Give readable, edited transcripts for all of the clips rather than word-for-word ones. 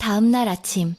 다음날 아침,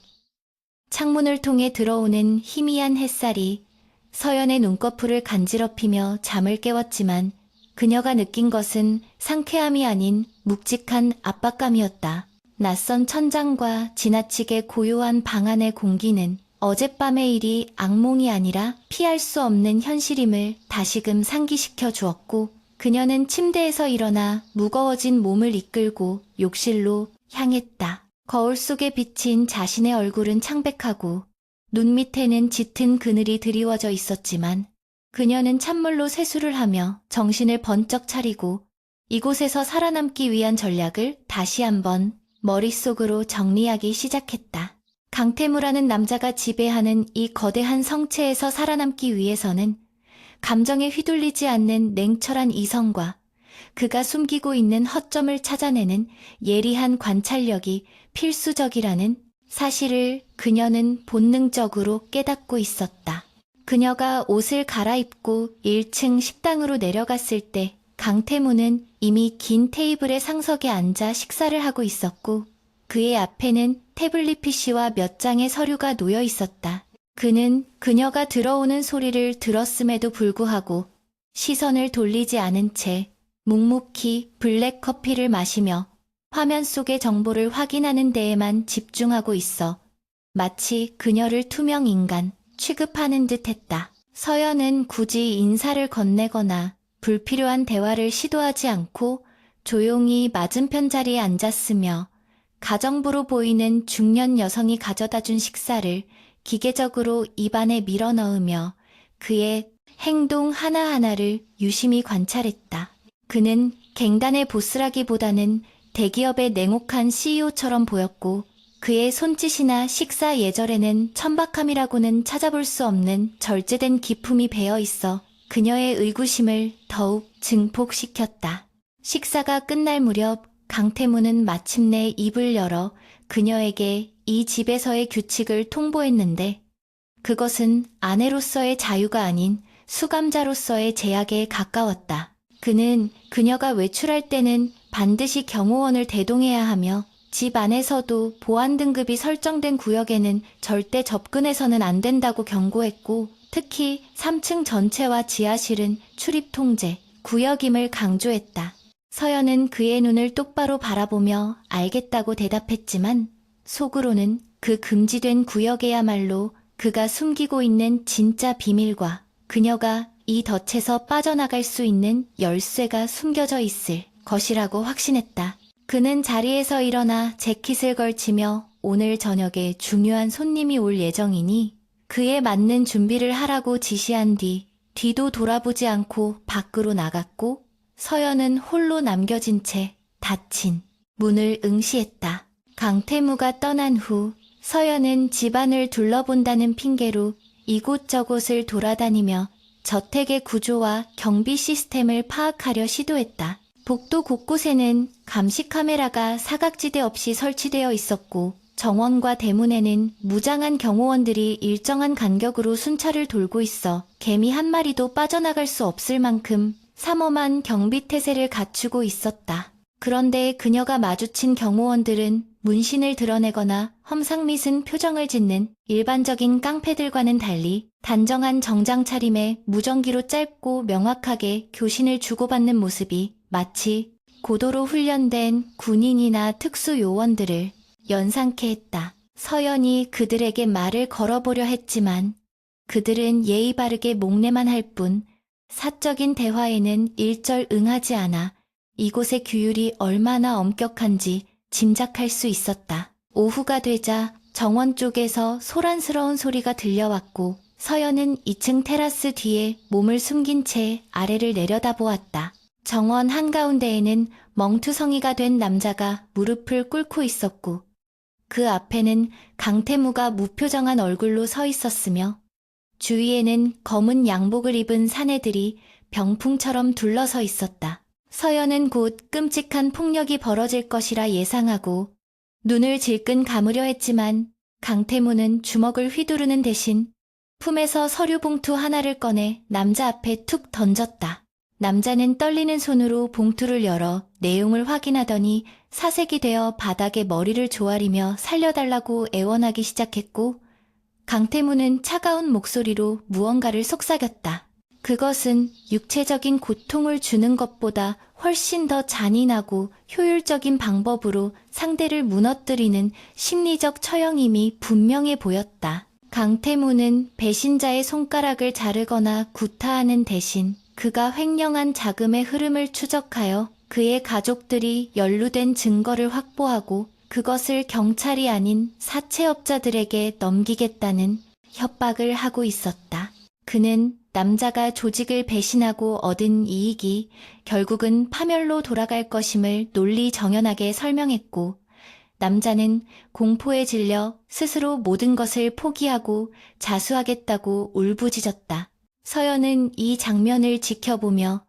창문을 통해 들어오는 희미한 햇살이 서연의 눈꺼풀을 간지럽히며 잠을 깨웠지만 그녀가 느낀 것은 상쾌함이 아닌 묵직한 압박감이었다. 낯선 천장과 지나치게 고요한 방 안의 공기는 어젯밤의 일이 악몽이 아니라 피할 수 없는 현실임을 다시금 상기시켜 주었고, 그녀는 침대에서 일어나 무거워진 몸을 이끌고 욕실로 향했다. 거울 속에 비친 자신의 얼굴은 창백하고 눈 밑에는 짙은 그늘이 드리워져 있었지만 그녀는 찬물로 세수를 하며 정신을 번쩍 차리고 이곳에서 살아남기 위한 전략을 다시 한번 머릿속으로 정리하기 시작했다. 강태무라는 남자가 지배하는 이 거대한 성체에서 살아남기 위해서는 감정에 휘둘리지 않는 냉철한 이성과 그가 숨기고 있는 허점을 찾아내는 예리한 관찰력이 필수적이라는 사실을 그녀는 본능적으로 깨닫고 있었다. 그녀가 옷을 갈아입고 1층 식당으로 내려갔을 때 강태무는 이미 긴 테이블의 상석에 앉아 식사를 하고 있었고, 그의 앞에는 태블릿 PC와 몇 장의 서류가 놓여 있었다. 그는 그녀가 들어오는 소리를 들었음에도 불구하고 시선을 돌리지 않은 채 묵묵히 블랙 커피를 마시며 화면 속의 정보를 확인하는 데에만 집중하고 있어 마치 그녀를 투명 인간 취급하는 듯 했다. 서연은 굳이 인사를 건네거나 불필요한 대화를 시도하지 않고 조용히 맞은편 자리에 앉았으며 가정부로 보이는 중년 여성이 가져다준 식사를 기계적으로 입안에 밀어 넣으며 그의 행동 하나하나를 유심히 관찰했다. 그는 갱단의 보스라기보다는 대기업의 냉혹한 CEO처럼 보였고, 그의 손짓이나 식사 예절에는 천박함이라고는 찾아볼 수 없는 절제된 기품이 배어 있어 그녀의 의구심을 더욱 증폭시켰다. 식사가 끝날 무렵 강태무는 마침내 입을 열어 그녀에게 이 집에서의 규칙을 통보했는데, 그것은 아내로서의 자유가 아닌 수감자로서의 제약에 가까웠다. 그는 그녀가 외출할 때는 반드시 경호원을 대동해야 하며 집 안에서도 보안 등급이 설정된 구역에는 절대 접근해서는 안 된다고 경고했고, 특히 3층 전체와 지하실은 출입 통제 구역임을 강조했다. 서연은 그의 눈을 똑바로 바라보며 알겠다고 대답했지만 속으로는 그 금지된 구역에야말로 그가 숨기고 있는 진짜 비밀과 그녀가 이 덫에서 빠져나갈 수 있는 열쇠가 숨겨져 있을 것이라고 확신했다. 그는 자리에서 일어나 재킷을 걸치며 오늘 저녁에 중요한 손님이 올 예정이니 그에 맞는 준비를 하라고 지시한 뒤도 돌아보지 않고 밖으로 나갔고, 서연은 홀로 남겨진 채 닫힌 문을 응시했다. 강태무가 떠난 후 서연은 집안을 둘러본다는 핑계로 이곳저곳을 돌아다니며 저택의 구조와 경비 시스템을 파악하려 시도했다. 복도 곳곳에는 감시 카메라가 사각지대 없이 설치되어 있었고, 정원과 대문에는 무장한 경호원들이 일정한 간격으로 순찰을 돌고 있어 개미 한 마리도 빠져나갈 수 없을 만큼 삼엄한 경비 태세를 갖추고 있었다. 그런데 그녀가 마주친 경호원들은 문신을 드러내거나 험상궂은 표정을 짓는 일반적인 깡패들과는 달리 단정한 정장 차림에 무전기로 짧고 명확하게 교신을 주고받는 모습이 마치 고도로 훈련된 군인이나 특수요원들을 연상케 했다. 서연이 그들에게 말을 걸어보려 했지만 그들은 예의 바르게 목례만 할 뿐 사적인 대화에는 일절 응하지 않아 이곳의 규율이 얼마나 엄격한지 짐작할 수 있었다. 오후가 되자 정원 쪽에서 소란스러운 소리가 들려왔고, 서연은 2층 테라스 뒤에 몸을 숨긴 채 아래를 내려다보았다. 정원 한가운데에는 멍투성이가 된 남자가 무릎을 꿇고 있었고, 그 앞에는 강태무가 무표정한 얼굴로 서 있었으며 주위에는 검은 양복을 입은 사내들이 병풍처럼 둘러서 있었다. 서연은 곧 끔찍한 폭력이 벌어질 것이라 예상하고 눈을 질끈 감으려 했지만 강태무는 주먹을 휘두르는 대신 품에서 서류 봉투 하나를 꺼내 남자 앞에 툭 던졌다. 남자는 떨리는 손으로 봉투를 열어 내용을 확인하더니 사색이 되어 바닥에 머리를 조아리며 살려달라고 애원하기 시작했고 강태무는 차가운 목소리로 무언가를 속삭였다. 그것은 육체적인 고통을 주는 것보다 훨씬 더 잔인하고 효율적인 방법으로 상대를 무너뜨리는 심리적 처형임이 분명해 보였다. 강태무는 배신자의 손가락을 자르거나 구타하는 대신 그가 횡령한 자금의 흐름을 추적하여 그의 가족들이 연루된 증거를 확보하고 그것을 경찰이 아닌 사채업자들에게 넘기겠다는 협박을 하고 있었다. 그는 남자가 조직을 배신하고 얻은 이익이 결국은 파멸로 돌아갈 것임을 논리정연하게 설명했고 남자는 공포에 질려 스스로 모든 것을 포기하고 자수하겠다고 울부짖었다. 서연은 이 장면을 지켜보며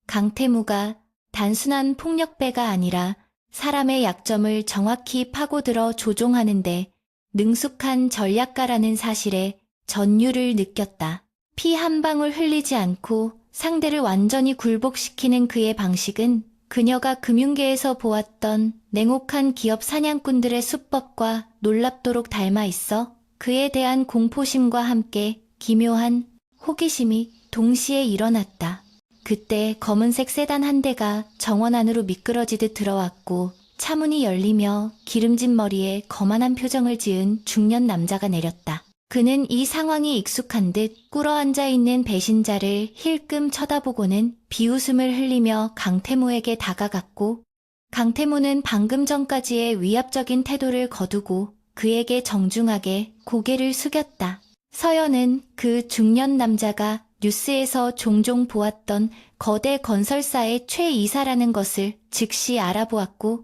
강태무가 단순한 폭력배가 아니라 사람의 약점을 정확히 파고들어 조종하는데 능숙한 전략가라는 사실에 전율을 느꼈다. 피 한 방울 흘리지 않고 상대를 완전히 굴복시키는 그의 방식은 그녀가 금융계에서 보았던 냉혹한 기업 사냥꾼들의 수법과 놀랍도록 닮아 있어 그에 대한 공포심과 함께 기묘한 호기심이 동시에 일어났다. 그때 검은색 세단 한 대가 정원 안으로 미끄러지듯 들어왔고 차문이 열리며 기름진 머리에 거만한 표정을 지은 중년 남자가 내렸다. 그는 이 상황이 익숙한 듯 꿇어앉아 있는 배신자를 힐끔 쳐다보고는 비웃음을 흘리며 강태무에게 다가갔고 강태무는 방금 전까지의 위압적인 태도를 거두고 그에게 정중하게 고개를 숙였다. 서연은 그 중년 남자가 뉴스에서 종종 보았던 거대 건설사의 최 이사라는 것을 즉시 알아보았고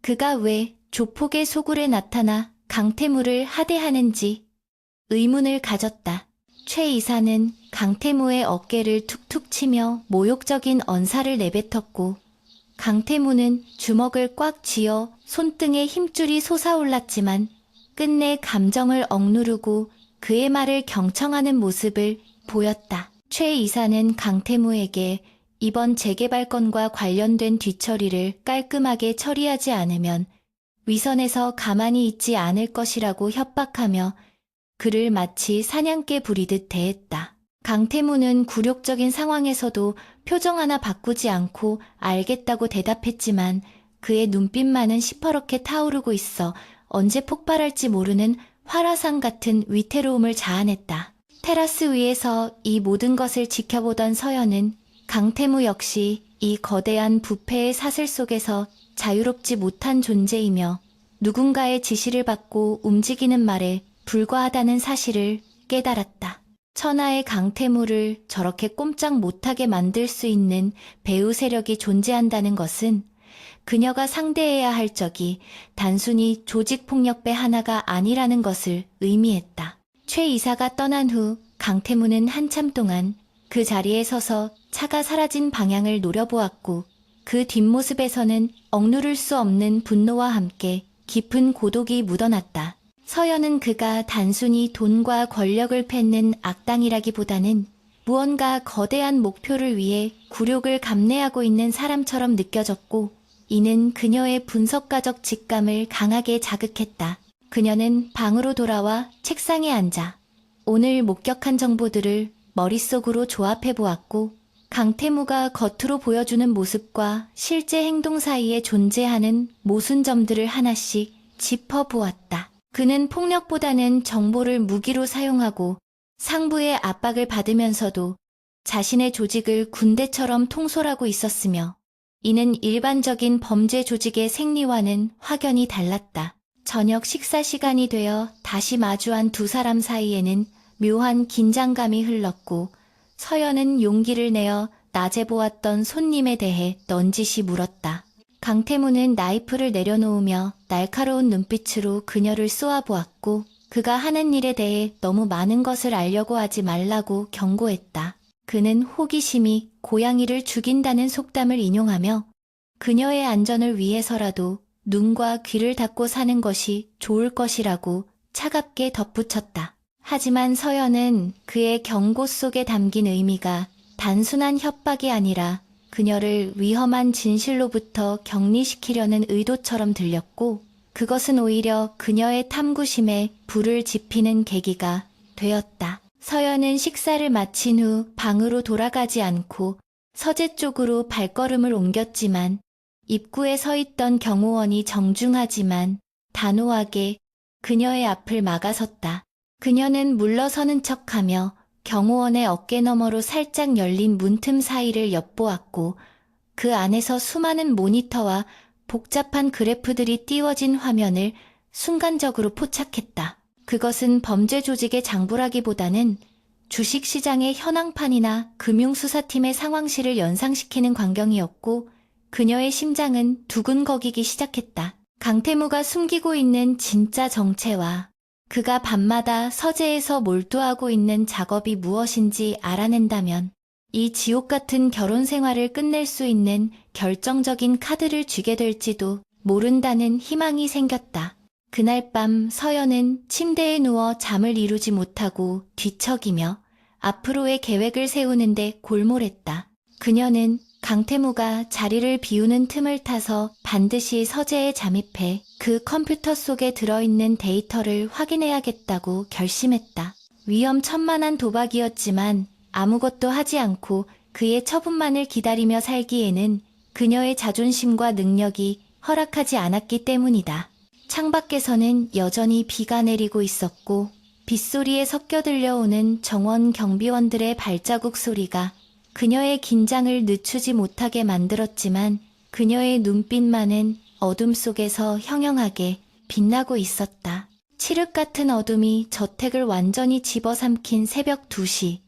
그가 왜 조폭의 소굴에 나타나 강태무를 하대하는지 의문을 가졌다. 최 이사는 강태무의 어깨를 툭툭 치며 모욕적인 언사를 내뱉었고 강태무는 주먹을 꽉 쥐어 손등에 힘줄이 솟아올랐지만 끝내 감정을 억누르고 그의 말을 경청하는 모습을 보였다. 최 이사는 강태무에게 이번 재개발 건과 관련된 뒤처리를 깔끔하게 처리하지 않으면 위선에서 가만히 있지 않을 것이라고 협박하며 그를 마치 사냥개 부리듯 대했다. 강태무는 굴욕적인 상황에서도 표정 하나 바꾸지 않고 알겠다고 대답했지만 그의 눈빛만은 시퍼렇게 타오르고 있어 언제 폭발할지 모르는 활화산 같은 위태로움을 자아냈다. 테라스 위에서 이 모든 것을 지켜보던 서연은 강태무 역시 이 거대한 부패의 사슬 속에서 자유롭지 못한 존재이며 누군가의 지시를 받고 움직이는 말에 불과하다는 사실을 깨달았다. 천하의 강태무를 저렇게 꼼짝 못하게 만들 수 있는 배후 세력이 존재한다는 것은 그녀가 상대해야 할 적이 단순히 조직폭력배 하나가 아니라는 것을 의미했다. 최 이사가 떠난 후 강태무는 한참 동안 그 자리에 서서 차가 사라진 방향을 노려보았고 그 뒷모습에서는 억누를 수 없는 분노와 함께 깊은 고독이 묻어났다. 서연은 그가 단순히 돈과 권력을 뺏는 악당이라기보다는 무언가 거대한 목표를 위해 굴욕을 감내하고 있는 사람처럼 느껴졌고 이는 그녀의 분석가적 직감을 강하게 자극했다. 그녀는 방으로 돌아와 책상에 앉아 오늘 목격한 정보들을 머릿속으로 조합해보았고 강태무가 겉으로 보여주는 모습과 실제 행동 사이에 존재하는 모순점들을 하나씩 짚어보았다. 그는 폭력보다는 정보를 무기로 사용하고 상부의 압박을 받으면서도 자신의 조직을 군대처럼 통솔하고 있었으며 이는 일반적인 범죄 조직의 생리와는 확연히 달랐다. 저녁 식사 시간이 되어 다시 마주한 두 사람 사이에는 묘한 긴장감이 흘렀고 서연은 용기를 내어 낮에 보았던 손님에 대해 넌지시 물었다. 강태무는 나이프를 내려놓으며 날카로운 눈빛으로 그녀를 쏘아보았고 그가 하는 일에 대해 너무 많은 것을 알려고 하지 말라고 경고했다. 그는 호기심이 고양이를 죽인다는 속담을 인용하며 그녀의 안전을 위해서라도 눈과 귀를 닫고 사는 것이 좋을 것이라고 차갑게 덧붙였다. 하지만 서연은 그의 경고 속에 담긴 의미가 단순한 협박이 아니라 그녀를 위험한 진실로부터 격리시키려는 의도처럼 들렸고, 그것은 오히려 그녀의 탐구심에 불을 지피는 계기가 되었다. 서연은 식사를 마친 후 방으로 돌아가지 않고 서재 쪽으로 발걸음을 옮겼지만 입구에 서 있던 경호원이 정중하지만 단호하게 그녀의 앞을 막아섰다. 그녀는 물러서는 척하며 경호원의 어깨 너머로 살짝 열린 문틈 사이를 엿보았고 그 안에서 수많은 모니터와 복잡한 그래프들이 띄워진 화면을 순간적으로 포착했다. 그것은 범죄 조직의 장부라기보다는 주식시장의 현황판이나 금융수사팀의 상황실을 연상시키는 광경이었고 그녀의 심장은 두근거리기 시작했다. 강태무가 숨기고 있는 진짜 정체와 그가 밤마다 서재에서 몰두하고 있는 작업이 무엇인지 알아낸다면 이 지옥 같은 결혼 생활을 끝낼 수 있는 결정적인 카드를 쥐게 될지도 모른다는 희망이 생겼다. 그날 밤 서연은 침대에 누워 잠을 이루지 못하고 뒤척이며 앞으로의 계획을 세우는데 골몰했다. 그녀는 강태무가 자리를 비우는 틈을 타서 반드시 서재에 잠입해 그 컴퓨터 속에 들어있는 데이터를 확인해야겠다고 결심했다. 위험천만한 도박이었지만 아무것도 하지 않고 그의 처분만을 기다리며 살기에는 그녀의 자존심과 능력이 허락하지 않았기 때문이다. 창밖에서는 여전히 비가 내리고 있었고 빗소리에 섞여 들려오는 정원 경비원들의 발자국 소리가 그녀의 긴장을 늦추지 못하게 만들었지만 그녀의 눈빛만은 어둠 속에서 형형하게 빛나고 있었다. 칠흑 같은 어둠이 저택을 완전히 집어삼킨 새벽 2시.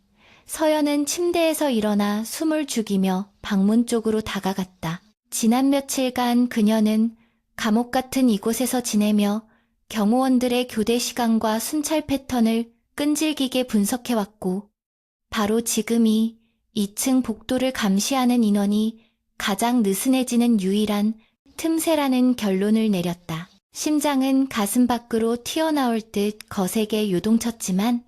서연은 침대에서 일어나 숨을 죽이며 방문 쪽으로 다가갔다. 지난 며칠간 그녀는 감옥 같은 이곳에서 지내며 경호원들의 교대 시간과 순찰 패턴을 끈질기게 분석해왔고 바로 지금이 2층 복도를 감시하는 인원이 가장 느슨해지는 유일한 틈새라는 결론을 내렸다. 심장은 가슴 밖으로 튀어나올 듯 거세게 요동쳤지만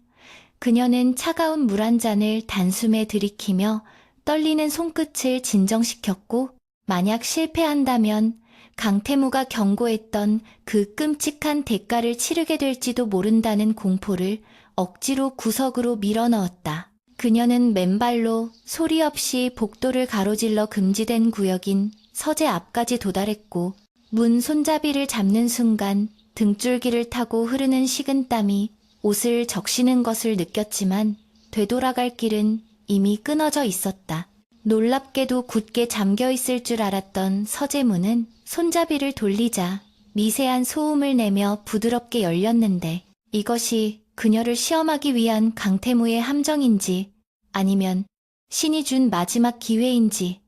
그녀는 차가운 물 한 잔을 단숨에 들이키며 떨리는 손끝을 진정시켰고 만약 실패한다면 강태무가 경고했던 그 끔찍한 대가를 치르게 될지도 모른다는 공포를 억지로 구석으로 밀어넣었다. 그녀는 맨발로 소리 없이 복도를 가로질러 금지된 구역인 서재 앞까지 도달했고 문 손잡이를 잡는 순간 등줄기를 타고 흐르는 식은땀이 옷을 적시는 것을 느꼈지만 되돌아갈 길은 이미 끊어져 있었다. 놀랍게도 굳게 잠겨있을 줄 알았던 서재문은 손잡이를 돌리자 미세한 소음을 내며 부드럽게 열렸는데 이것이 그녀를 시험하기 위한 강태무의 함정인지 아니면 신이 준 마지막 기회인지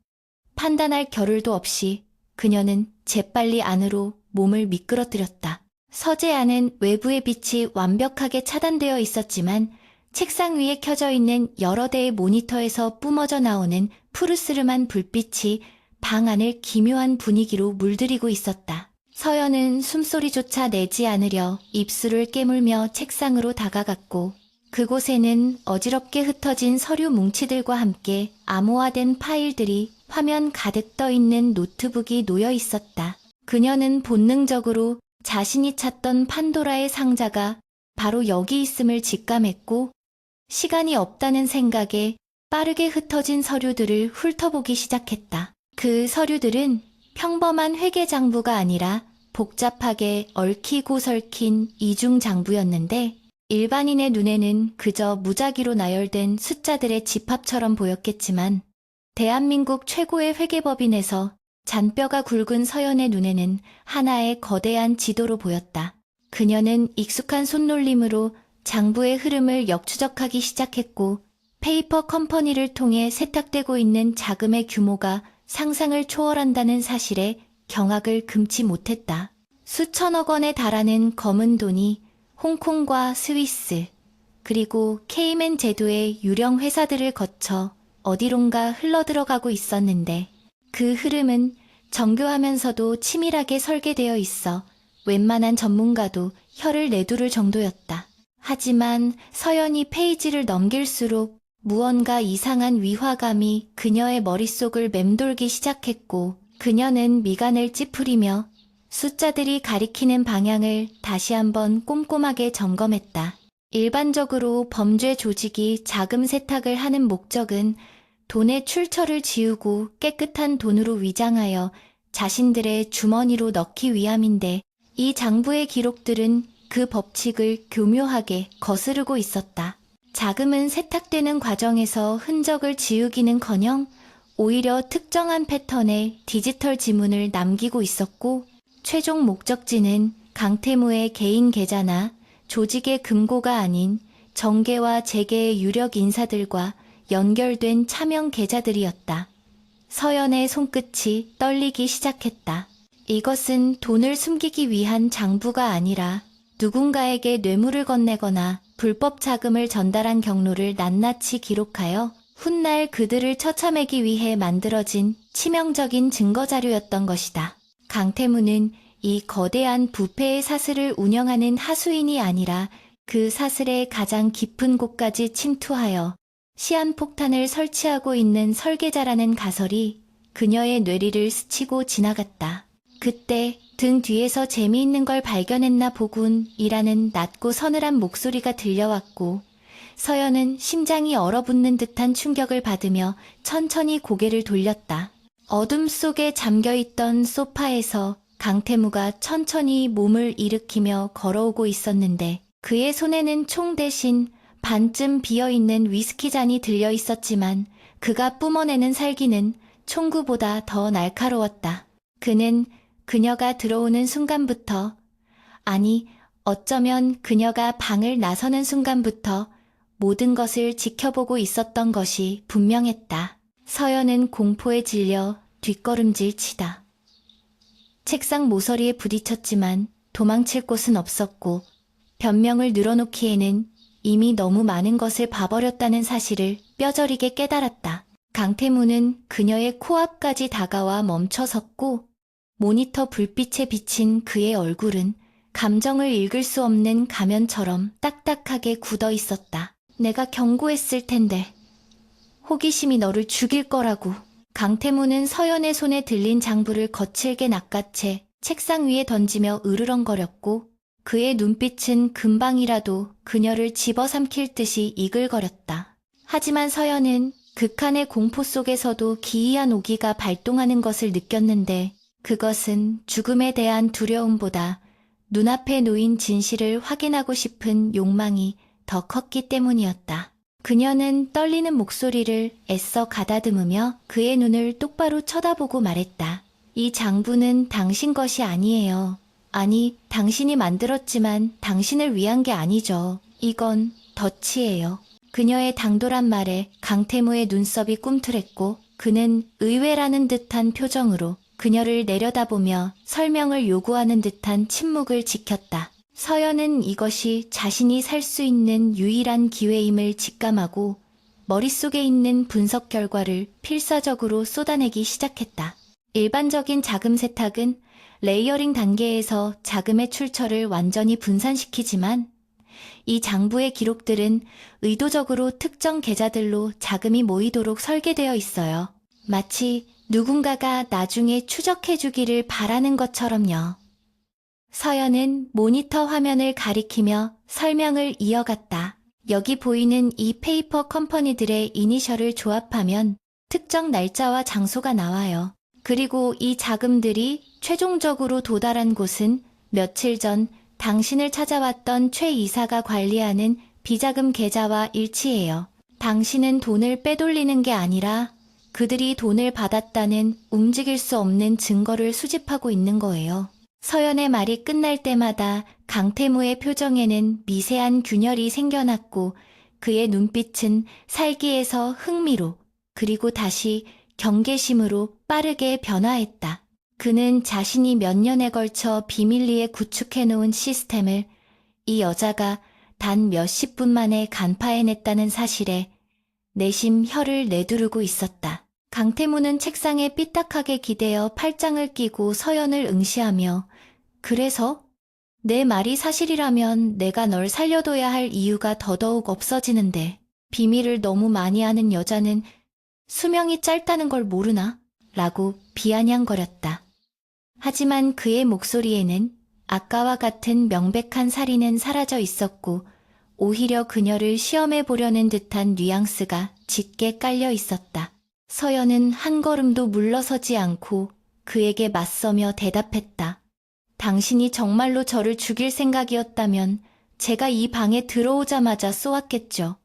판단할 겨를도 없이 그녀는 재빨리 안으로 몸을 미끄러뜨렸다. 서재 안은 외부의 빛이 완벽하게 차단되어 있었지만 책상 위에 켜져 있는 여러 대의 모니터에서 뿜어져 나오는 푸르스름한 불빛이 방 안을 기묘한 분위기로 물들이고 있었다. 서연은 숨소리조차 내지 않으려 입술을 깨물며 책상으로 다가갔고 그곳에는 어지럽게 흩어진 서류 뭉치들과 함께 암호화된 파일들이 화면 가득 떠 있는 노트북이 놓여 있었다. 그녀는 본능적으로 자신이 찾던 판도라의 상자가 바로 여기 있음을 직감했고 시간이 없다는 생각에 빠르게 ht어진 서류들을 훑어보기 시작했다. 그 서류들은 평범한 회계장부가 아니라 복잡하게 얽히고 설킨 이중장부였는데 일반인의 눈에는 그저 무작위로 나열된 숫자들의 집합처럼 보였겠지만 대한민국 최고의 회계법인에서 잔뼈가 굵은 서연의 눈에는 하나의 거대한 지도로 보였다. 그녀는 익숙한 손놀림으로 장부의 흐름을 역추적하기 시작했고 페이퍼 컴퍼니를 통해 세탁되고 있는 자금의 규모가 상상을 초월한다는 사실에 경악을 금치 못했다. 수천억 원에 달하는 검은 돈이 홍콩과 스위스 그리고 케이맨 제도의 유령 회사들을 거쳐 어디론가 흘러들어가고 있었는데 그 흐름은 정교하면서도 치밀하게 설계되어 있어 웬만한 전문가도 혀를 내두를 정도였다. 하지만 서연이 페이지를 넘길수록 무언가 이상한 위화감이 그녀의 머릿속을 맴돌기 시작했고 그녀는 미간을 찌푸리며 숫자들이 가리키는 방향을 다시 한번 꼼꼼하게 점검했다. 일반적으로 범죄 조직이 자금 세탁을 하는 목적은 돈의 출처를 지우고 깨끗한 돈으로 위장하여 자신들의 주머니로 넣기 위함인데 이 장부의 기록들은 그 법칙을 교묘하게 거스르고 있었다. 자금은 세탁되는 과정에서 흔적을 지우기는커녕 오히려 특정한 패턴의 디지털 지문을 남기고 있었고 최종 목적지는 강태무의 개인 계좌나 조직의 금고가 아닌 정계와 재계의 유력 인사들과 연결된 차명 계좌들이었다. 서연의 손끝이 떨리기 시작했다. 이것은 돈을 숨기기 위한 장부가 아니라 누군가에게 뇌물을 건네거나 불법 자금을 전달한 경로를 낱낱이 기록하여 훗날 그들을 처참하기 위해 만들어진 치명적인 증거자료였던 것이다. 강태무는 이 거대한 부패의 사슬을 운영하는 하수인이 아니라 그 사슬의 가장 깊은 곳까지 침투하여 시한폭탄을 설치하고 있는 설계자라는 가설이 그녀의 뇌리를 스치고 지나갔다. 그때 등 뒤에서 재미있는 걸 발견했나 보군이라는 낮고 서늘한 목소리가 들려왔고 서연은 심장이 얼어붙는 듯한 충격을 받으며 천천히 고개를 돌렸다. 어둠 속에 잠겨있던 소파에서 강태무가 천천히 몸을 일으키며 걸어오고 있었는데 그의 손에는 총 대신 반쯤 비어있는 위스키 잔이 들려 있었지만 그가 뿜어내는 살기는 총구보다 더 날카로웠다. 그는 그녀가 들어오는 순간부터, 아니 어쩌면 그녀가 방을 나서는 순간부터 모든 것을 지켜보고 있었던 것이 분명했다. 서연은 공포에 질려 뒷걸음질 치다. 책상 모서리에 부딪혔지만 도망칠 곳은 없었고 변명을 늘어놓기에는 이미 너무 많은 것을 봐버렸다는 사실을 뼈저리게 깨달았다. 강태무는 그녀의 코앞까지 다가와 멈춰섰고 모니터 불빛에 비친 그의 얼굴은 감정을 읽을 수 없는 가면처럼 딱딱하게 굳어 있었다. 내가 경고했을 텐데. 호기심이 너를 죽일 거라고. 강태무는 서연의 손에 들린 장부를 거칠게 낚아채 책상 위에 던지며 으르렁거렸고 그의 눈빛은 금방이라도 그녀를 집어삼킬 듯이 이글거렸다. 하지만 서연은 극한의 공포 속에서도 기이한 오기가 발동하는 것을 느꼈는데 그것은 죽음에 대한 두려움보다 눈앞에 놓인 진실을 확인하고 싶은 욕망이 더 컸기 때문이었다. 그녀는 떨리는 목소리를 애써 가다듬으며 그의 눈을 똑바로 쳐다보고 말했다. 이 장부는 당신 것이 아니에요. 아니, 당신이 만들었지만 당신을 위한 게 아니죠. 이건 덫이에요. 그녀의 당돌한 말에 강태무의 눈썹이 꿈틀했고 그는 의외라는 듯한 표정으로 그녀를 내려다보며 설명을 요구하는 듯한 침묵을 지켰다. 서연은 이것이 자신이 살 수 있는 유일한 기회임을 직감하고 머릿속에 있는 분석 결과를 필사적으로 쏟아내기 시작했다. 일반적인 자금 세탁은 레이어링 단계에서 자금의 출처를 완전히 분산시키지만 이 장부의 기록들은 의도적으로 특정 계좌들로 자금이 모이도록 설계되어 있어요. 마치 누군가가 나중에 추적해주기를 바라는 것처럼요. 서연은 모니터 화면을 가리키며 설명을 이어갔다. 여기 보이는 이 페이퍼 컴퍼니들의 이니셜을 조합하면 특정 날짜와 장소가 나와요. 그리고 이 자금들이 최종적으로 도달한 곳은 며칠 전 당신을 찾아왔던 최 이사가 관리하는 비자금 계좌와 일치해요. 당신은 돈을 빼돌리는 게 아니라 그들이 돈을 받았다는 움직일 수 없는 증거를 수집하고 있는 거예요. 서연의 말이 끝날 때마다 강태무의 표정에는 미세한 균열이 생겨났고 그의 눈빛은 살기에서 흥미로 그리고 다시 경계심으로 빠르게 변화했다. 그는 자신이 몇 년에 걸쳐 비밀리에 구축해놓은 시스템을 이 여자가 단 몇십 분 만에 간파해냈다는 사실에 내심 혀를 내두르고 있었다. 강태무는 책상에 삐딱하게 기대어 팔짱을 끼고 서연을 응시하며 그래서? 내 말이 사실이라면 내가 널 살려둬야 할 이유가 더더욱 없어지는데 비밀을 너무 많이 아는 여자는 수명이 짧다는 걸 모르나? 라고 비아냥거렸다. 하지만 그의 목소리에는 아까와 같은 명백한 살인은 사라져 있었고 오히려 그녀를 시험해 보려는 듯한 뉘앙스가 짙게 깔려 있었다. 서연은 한 걸음도 물러서지 않고 그에게 맞서며 대답했다. 당신이 정말로 저를 죽일 생각이었다면 제가 이 방에 들어오자마자 쏘았겠죠.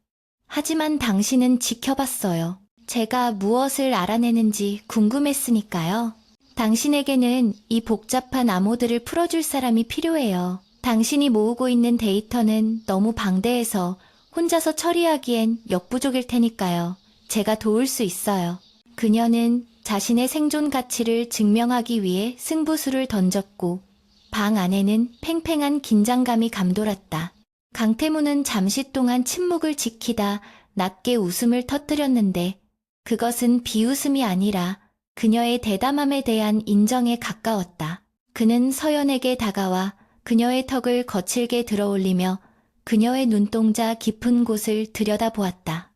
하지만 당신은 지켜봤어요. 제가 무엇을 알아내는지 궁금했으니까요. 당신에게는 이 복잡한 암호들을 풀어줄 사람이 필요해요. 당신이 모으고 있는 데이터는 너무 방대해서 혼자서 처리하기엔 역부족일 테니까요. 제가 도울 수 있어요. 그녀는 자신의 생존 가치를 증명하기 위해 승부수를 던졌고 방 안에는 팽팽한 긴장감이 감돌았다. 강태무는 잠시 동안 침묵을 지키다 낮게 웃음을 터뜨렸는데 그것은 비웃음이 아니라 그녀의 대담함에 대한 인정에 가까웠다. 그는 서연에게 다가와 그녀의 턱을 거칠게 들어올리며 그녀의 눈동자 깊은 곳을 들여다보았다.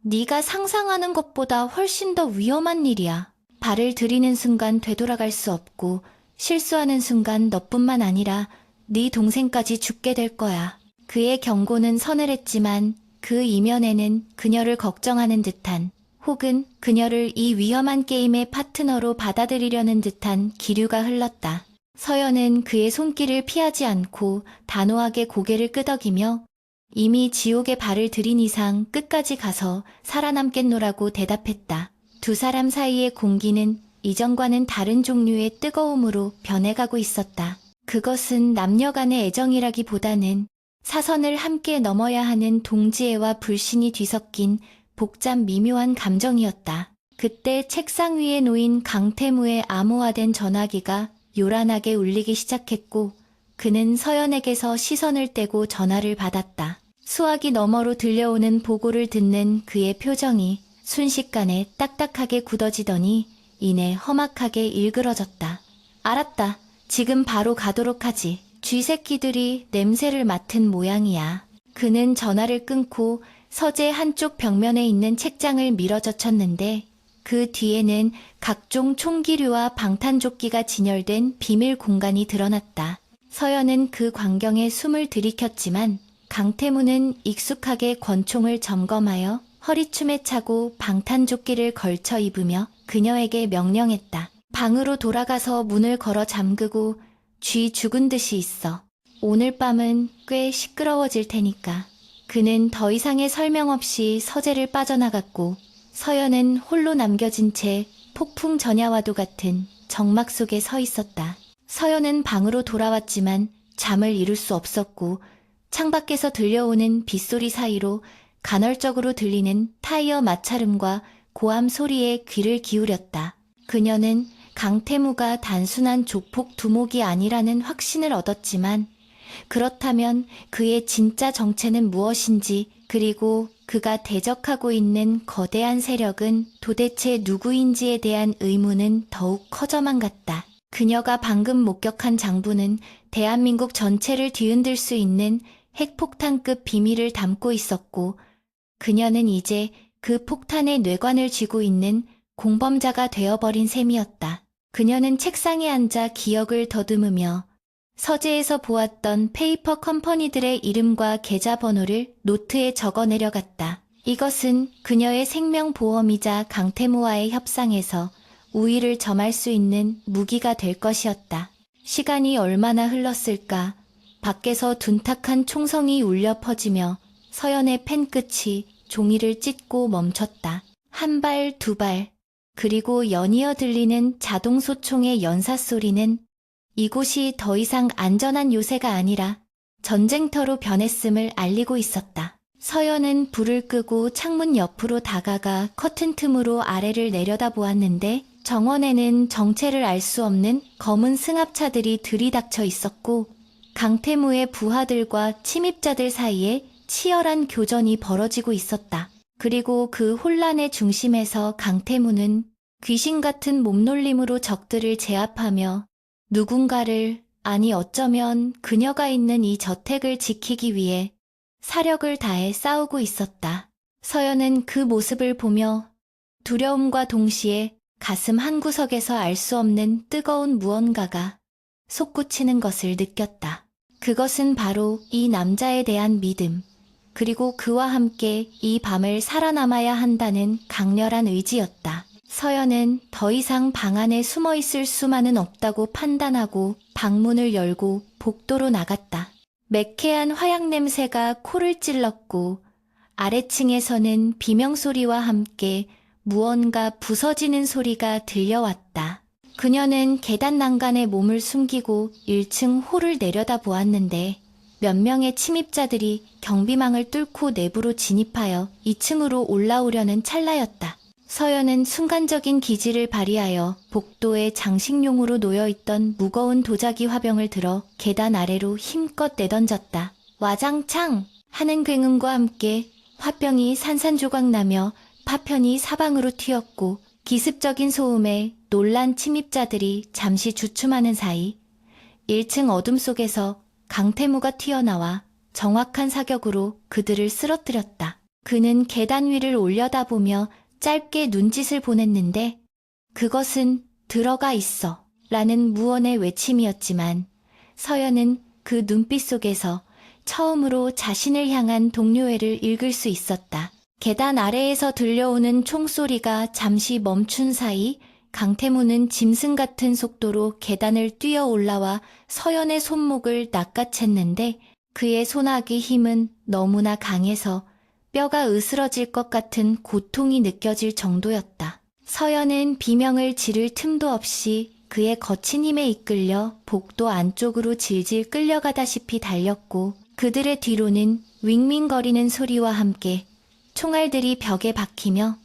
네가 상상하는 것보다 훨씬 더 위험한 일이야. 발을 들이는 순간 되돌아갈 수 없고 실수하는 순간 너뿐만 아니라 네 동생까지 죽게 될 거야. 그의 경고는 서늘했지만 그 이면에는 그녀를 걱정하는 듯한 혹은 그녀를 이 위험한 게임의 파트너로 받아들이려는 듯한 기류가 흘렀다. 서연은 그의 손길을 피하지 않고 단호하게 고개를 끄덕이며 이미 지옥에 발을 들인 이상 끝까지 가서 살아남겠노라고 대답했다. 두 사람 사이의 공기는 이전과는 다른 종류의 뜨거움으로 변해가고 있었다. 그것은 남녀 간의 애정이라기보다는 사선을 함께 넘어야 하는 동지애와 불신이 뒤섞인 복잡 미묘한 감정이었다. 그때 책상 위에 놓인 강태무의 암호화된 전화기가 요란하게 울리기 시작했고 그는 서연에게서 시선을 떼고 전화를 받았다. 수화기 너머로 들려오는 보고를 듣는 그의 표정이 순식간에 딱딱하게 굳어지더니 이내 험악하게 일그러졌다. 알았다. 지금 바로 가도록 하지. 쥐새끼들이 냄새를 맡은 모양이야. 그는 전화를 끊고 서재 한쪽 벽면에 있는 책장을 밀어젖혔는데 그 뒤에는 각종 총기류와 방탄조끼가 진열된 비밀 공간이 드러났다. 서연은 그 광경에 숨을 들이켰지만 강태무는 익숙하게 권총을 점검하여 허리춤에 차고 방탄조끼를 걸쳐 입으며 그녀에게 명령했다. 방으로 돌아가서 문을 걸어 잠그고 쥐 죽은 듯이 있어. 오늘 밤은 꽤 시끄러워질 테니까. 그는 더 이상의 설명 없이 서재를 빠져나갔고 서연은 홀로 남겨진 채 폭풍 전야와도 같은 정막 속에 서 있었다. 서연은 방으로 돌아왔지만 잠을 이룰 수 없었고 창밖에서 들려오는 빗소리 사이로 간헐적으로 들리는 타이어 마찰음과 고함 소리에 귀를 기울였다. 그녀는 강태무가 단순한 조폭 두목이 아니라는 확신을 얻었지만 그렇다면 그의 진짜 정체는 무엇인지 그리고 그가 대적하고 있는 거대한 세력은 도대체 누구인지에 대한 의문은 더욱 커져만 갔다. 그녀가 방금 목격한 장부는 대한민국 전체를 뒤흔들 수 있는 핵폭탄급 비밀을 담고 있었고 그녀는 이제 그 폭탄의 뇌관을 쥐고 있는 공범자가 되어버린 셈이었다. 그녀는 책상에 앉아 기억을 더듬으며 서재에서 보았던 페이퍼 컴퍼니들의 이름과 계좌번호를 노트에 적어 내려갔다. 이것은 그녀의 생명보험이자 강태무와의 협상에서 우위를 점할 수 있는 무기가 될 것이었다. 시간이 얼마나 흘렀을까? 밖에서 둔탁한 총성이 울려 퍼지며 서연의 펜끝이 종이를 찢고 멈췄다. 한 발, 두 발, 그리고 연이어 들리는 자동소총의 연사소리는 이곳이 더 이상 안전한 요새가 아니라 전쟁터로 변했음을 알리고 있었다. 서연은 불을 끄고 창문 옆으로 다가가 커튼 틈으로 아래를 내려다보았는데 정원에는 정체를 알 수 없는 검은 승합차들이 들이닥쳐 있었고 강태무의 부하들과 침입자들 사이에 치열한 교전이 벌어지고 있었다. 그리고 그 혼란의 중심에서 강태무는 귀신 같은 몸놀림으로 적들을 제압하며 누군가를, 아니 어쩌면 그녀가 있는 이 저택을 지키기 위해 사력을 다해 싸우고 있었다. 서연은 그 모습을 보며 두려움과 동시에 가슴 한구석에서 알 수 없는 뜨거운 무언가가 솟구치는 것을 느꼈다. 그것은 바로 이 남자에 대한 믿음, 그리고 그와 함께 이 밤을 살아남아야 한다는 강렬한 의지였다. 서연은 더 이상 방 안에 숨어 있을 수만은 없다고 판단하고 방문을 열고 복도로 나갔다. 매캐한 화약 냄새가 코를 찔렀고 아래층에서는 비명소리와 함께 무언가 부서지는 소리가 들려왔다. 그녀는 계단 난간에 몸을 숨기고 1층 홀을 내려다보았는데 몇 명의 침입자들이 경비망을 뚫고 내부로 진입하여 2층으로 올라오려는 찰나였다. 서연은 순간적인 기지를 발휘하여 복도에 장식용으로 놓여있던 무거운 도자기 화병을 들어 계단 아래로 힘껏 내던졌다. 와장창 하는 굉음과 함께 화병이 산산조각나며 파편이 사방으로 튀었고 기습적인 소음에 놀란 침입자들이 잠시 주춤하는 사이 1층 어둠 속에서 강태무가 튀어나와 정확한 사격으로 그들을 쓰러뜨렸다. 그는 계단 위를 올려다보며 짧게 눈짓을 보냈는데 그것은 들어가 있어 라는 무언의 외침이었지만 서연은 그 눈빛 속에서 처음으로 자신을 향한 동료애를 읽을 수 있었다. 계단 아래에서 들려오는 총소리가 잠시 멈춘 사이 강태무는 짐승 같은 속도로 계단을 뛰어 올라와 서연의 손목을 낚아챘는데 그의 손아귀 힘은 너무나 강해서 뼈가 으스러질 것 같은 고통이 느껴질 정도였다. 서연은 비명을 지를 틈도 없이 그의 거친 힘에 이끌려 복도 안쪽으로 질질 끌려가다시피 달렸고 그들의 뒤로는 윙윙거리는 소리와 함께 총알들이 벽에 박히며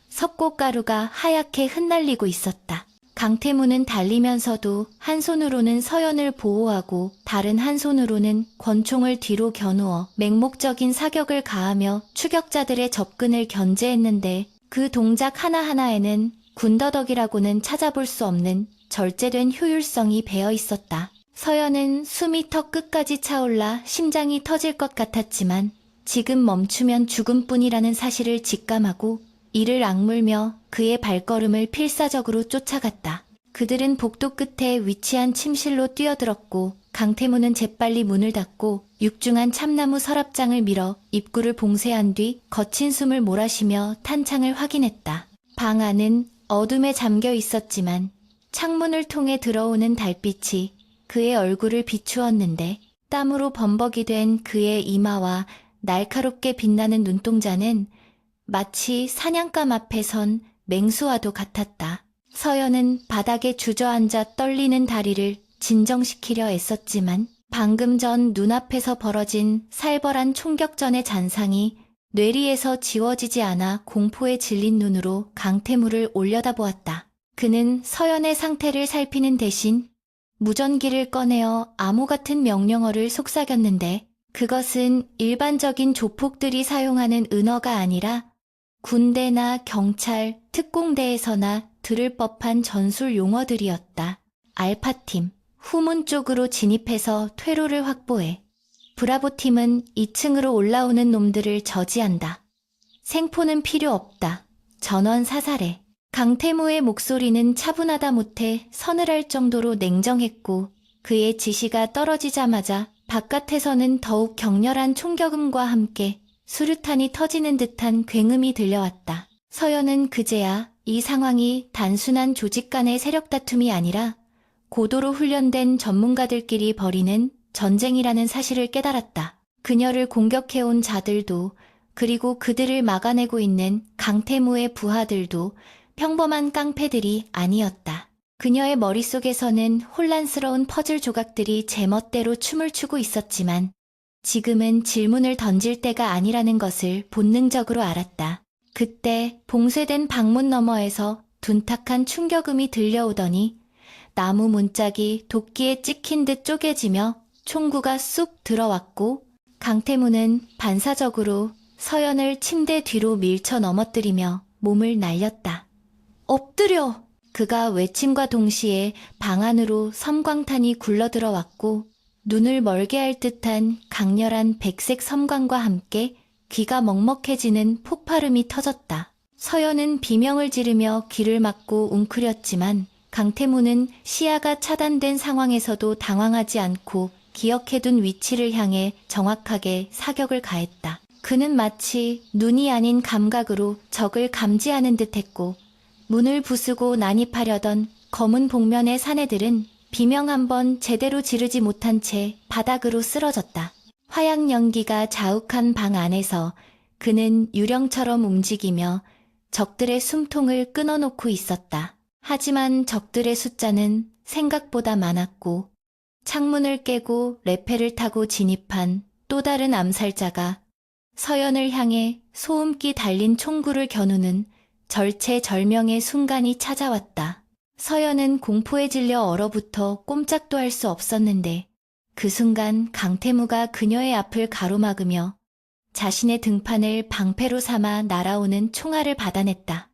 석고가루가 하얗게 흩날리고 있었다. 강태무는 달리면서도 한 손으로는 서연을 보호하고 다른 한 손으로는 권총을 뒤로 겨누어 맹목적인 사격을 가하며 추격자들의 접근을 견제했는데 그 동작 하나하나에는 군더더기라고는 찾아볼 수 없는 절제된 효율성이 배어 있었다. 서연은 숨이 턱 끝까지 차올라 심장이 터질 것 같았지만 지금 멈추면 죽음뿐이라는 사실을 직감하고 이를 악물며 그의 발걸음을 필사적으로 쫓아갔다. 그들은 복도 끝에 위치한 침실로 뛰어들었고 강태무는 재빨리 문을 닫고 육중한 참나무 서랍장을 밀어 입구를 봉쇄한 뒤 거친 숨을 몰아쉬며 탄창을 확인했다. 방 안은 어둠에 잠겨 있었지만 창문을 통해 들어오는 달빛이 그의 얼굴을 비추었는데 땀으로 범벅이 된 그의 이마와 날카롭게 빛나는 눈동자는 마치 사냥감 앞에 선 맹수와도 같았다. 서연은 바닥에 주저앉아 떨리는 다리를 진정시키려 애썼지만 방금 전 눈앞에서 벌어진 살벌한 총격전의 잔상이 뇌리에서 지워지지 않아 공포에 질린 눈으로 강태무를 올려다보았다. 그는 서연의 상태를 살피는 대신 무전기를 꺼내어 암호 같은 명령어를 속삭였는데 그것은 일반적인 조폭들이 사용하는 은어가 아니라 군대나 경찰, 특공대에서나 들을 법한 전술 용어들이었다. 알파팀, 후문 쪽으로 진입해서 퇴로를 확보해. 브라보팀은 2층으로 올라오는 놈들을 저지한다. 생포는 필요 없다. 전원 사살해. 강태무의 목소리는 차분하다 못해 서늘할 정도로 냉정했고 그의 지시가 떨어지자마자 바깥에서는 더욱 격렬한 총격음과 함께 수류탄이 터지는 듯한 굉음이 들려왔다. 서연은 그제야 이 상황이 단순한 조직 간의 세력 다툼이 아니라 고도로 훈련된 전문가들끼리 벌이는 전쟁이라는 사실을 깨달았다. 그녀를 공격해온 자들도 그리고 그들을 막아내고 있는 강태무의 부하들도 평범한 깡패들이 아니었다. 그녀의 머릿속에서는 혼란스러운 퍼즐 조각들이 제멋대로 춤을 추고 있었지만 지금은 질문을 던질 때가 아니라는 것을 본능적으로 알았다. 그때 봉쇄된 방문 너머에서 둔탁한 충격음이 들려오더니 나무 문짝이 도끼에 찍힌 듯 쪼개지며 총구가 쑥 들어왔고 강태무는 반사적으로 서연을 침대 뒤로 밀쳐 넘어뜨리며 몸을 날렸다. 엎드려! 그가 외침과 동시에 방 안으로 섬광탄이 굴러들어왔고 눈을 멀게 할 듯한 강렬한 백색 섬광과 함께 귀가 먹먹해지는 폭발음이 터졌다. 서연은 비명을 지르며 귀를 막고 웅크렸지만 강태무는 시야가 차단된 상황에서도 당황하지 않고 기억해둔 위치를 향해 정확하게 사격을 가했다. 그는 마치 눈이 아닌 감각으로 적을 감지하는 듯했고 문을 부수고 난입하려던 검은 복면의 사내들은 비명 한 번 제대로 지르지 못한 채 바닥으로 쓰러졌다. 화약 연기가 자욱한 방 안에서 그는 유령처럼 움직이며 적들의 숨통을 끊어놓고 있었다. 하지만 적들의 숫자는 생각보다 많았고 창문을 깨고 레페를 타고 진입한 또 다른 암살자가 서연을 향해 소음기 달린 총구를 겨누는 절체절명의 순간이 찾아왔다. 서연은 공포에 질려 얼어붙어 꼼짝도 할 수 없었는데 그 순간 강태무가 그녀의 앞을 가로막으며 자신의 등판을 방패로 삼아 날아오는 총알을 받아냈다.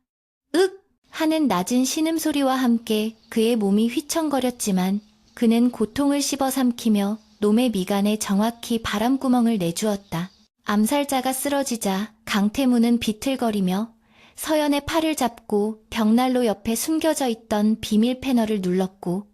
윽! 하는 낮은 신음소리와 함께 그의 몸이 휘청거렸지만 그는 고통을 씹어삼키며 놈의 미간에 정확히 바람구멍을 내주었다. 암살자가 쓰러지자 강태무는 비틀거리며 서연의 팔을 잡고 벽난로 옆에 숨겨져 있던 비밀 패널을 눌렀고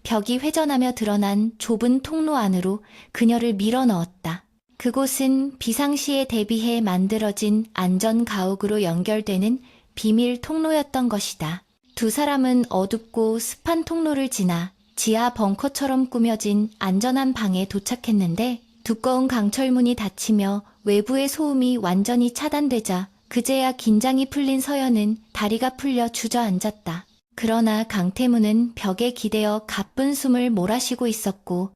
벽이 회전하며 드러난 좁은 통로 안으로 그녀를 밀어넣었다. 그곳은 비상시에 대비해 만들어진 안전가옥으로 연결되는 비밀 통로였던 것이다. 두 사람은 어둡고 습한 통로를 지나 지하 벙커처럼 꾸며진 안전한 방에 도착했는데 두꺼운 강철문이 닫히며 외부의 소음이 완전히 차단되자 그제야 긴장이 풀린 서연은 다리가 풀려 주저앉았다. 그러나 강태무는 벽에 기대어 가쁜 숨을 몰아쉬고 있었고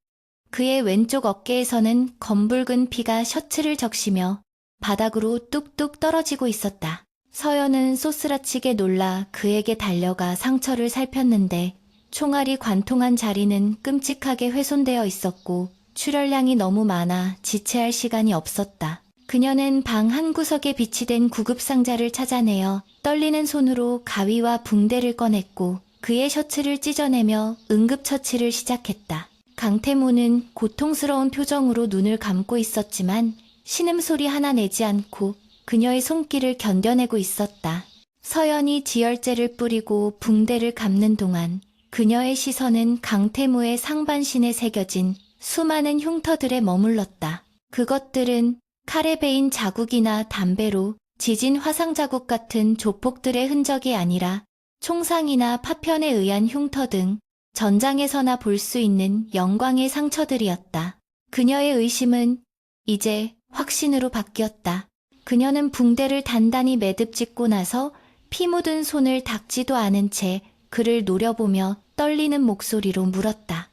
그의 왼쪽 어깨에서는 검붉은 피가 셔츠를 적시며 바닥으로 뚝뚝 떨어지고 있었다. 서연은 쏘스라치게 놀라 그에게 달려가 상처를 살폈는데 총알이 관통한 자리는 끔찍하게 훼손되어 있었고 출혈량이 너무 많아 지체할 시간이 없었다. 그녀는 방 한 구석에 비치된 구급상자를 찾아내어 떨리는 손으로 가위와 붕대를 꺼냈고 그의 셔츠를 찢어내며 응급처치를 시작했다. 강태무는 고통스러운 표정으로 눈을 감고 있었지만 신음소리 하나 내지 않고 그녀의 손길을 견뎌내고 있었다. 서연이 지혈제를 뿌리고 붕대를 감는 동안 그녀의 시선은 강태무의 상반신에 새겨진 수많은 흉터들에 머물렀다. 그것들은 칼에 베인 자국이나 담배로 지진 화상 자국 같은 조폭들의 흔적이 아니라 총상이나 파편에 의한 흉터 등 전장에서나 볼 수 있는 영광의 상처들이었다. 그녀의 의심은 이제 확신으로 바뀌었다. 그녀는 붕대를 단단히 매듭 짓고 나서 피 묻은 손을 닦지도 않은 채 그를 노려보며 떨리는 목소리로 물었다.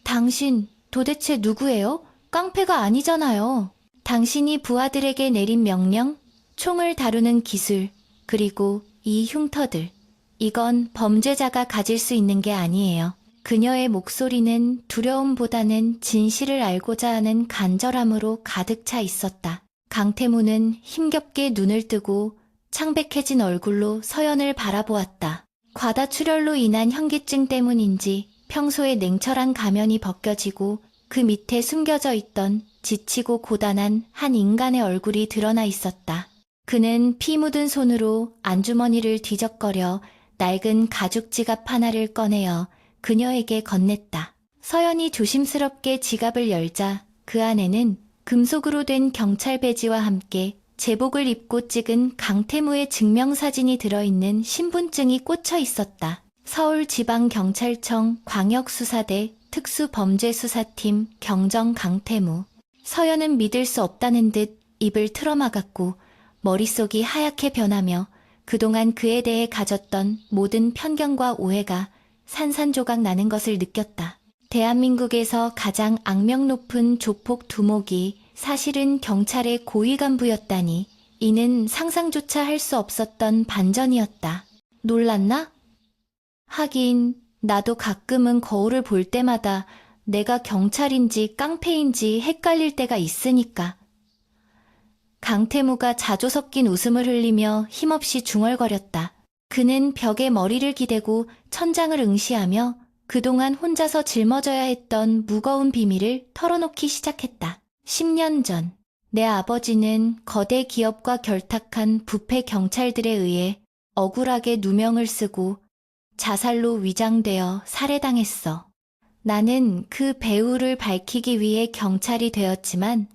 당신 도대체 누구예요? 깡패가 아니잖아요. 당신이 부하들에게 내린 명령, 총을 다루는 기술, 그리고 이 흉터들. 이건 범죄자가 가질 수 있는 게 아니에요. 그녀의 목소리는 두려움보다는 진실을 알고자 하는 간절함으로 가득 차 있었다. 강태무는 힘겹게 눈을 뜨고 창백해진 얼굴로 서연을 바라보았다. 과다출혈로 인한 현기증 때문인지 평소에 냉철한 가면이 벗겨지고 그 밑에 숨겨져 있던 지치고 고단한 한 인간의 얼굴이 드러나 있었다. 그는 피 묻은 손으로 안주머니를 뒤적거려 낡은 가죽 지갑 하나를 꺼내어 그녀에게 건넸다. 서연이 조심스럽게 지갑을 열자 그 안에는 금속으로 된 경찰 배지와 함께 제복을 입고 찍은 강태무의 증명사진이 들어있는 신분증이 꽂혀 있었다. 서울지방경찰청 광역수사대 특수범죄수사팀 경정 강태무. 서연은 믿을 수 없다는 듯 입을 틀어막았고 머릿속이 하얗게 변하며 그동안 그에 대해 가졌던 모든 편견과 오해가 산산조각 나는 것을 느꼈다. 대한민국에서 가장 악명 높은 조폭 두목이 사실은 경찰의 고위 간부였다니 이는 상상조차 할 수 없었던 반전이었다. 놀랐나? 하긴 나도 가끔은 거울을 볼 때마다 내가 경찰인지 깡패인지 헷갈릴 때가 있으니까. 강태무가 자조 섞인 웃음을 흘리며 힘없이 중얼거렸다. 그는 벽에 머리를 기대고 천장을 응시하며 그동안 혼자서 짊어져야 했던 무거운 비밀을 털어놓기 시작했다. 10년 전 내 아버지는 거대 기업과 결탁한 부패 경찰들에 의해 억울하게 누명을 쓰고 자살로 위장되어 살해당했어. 나는 그 배후를 밝히기 위해 경찰이 되었지만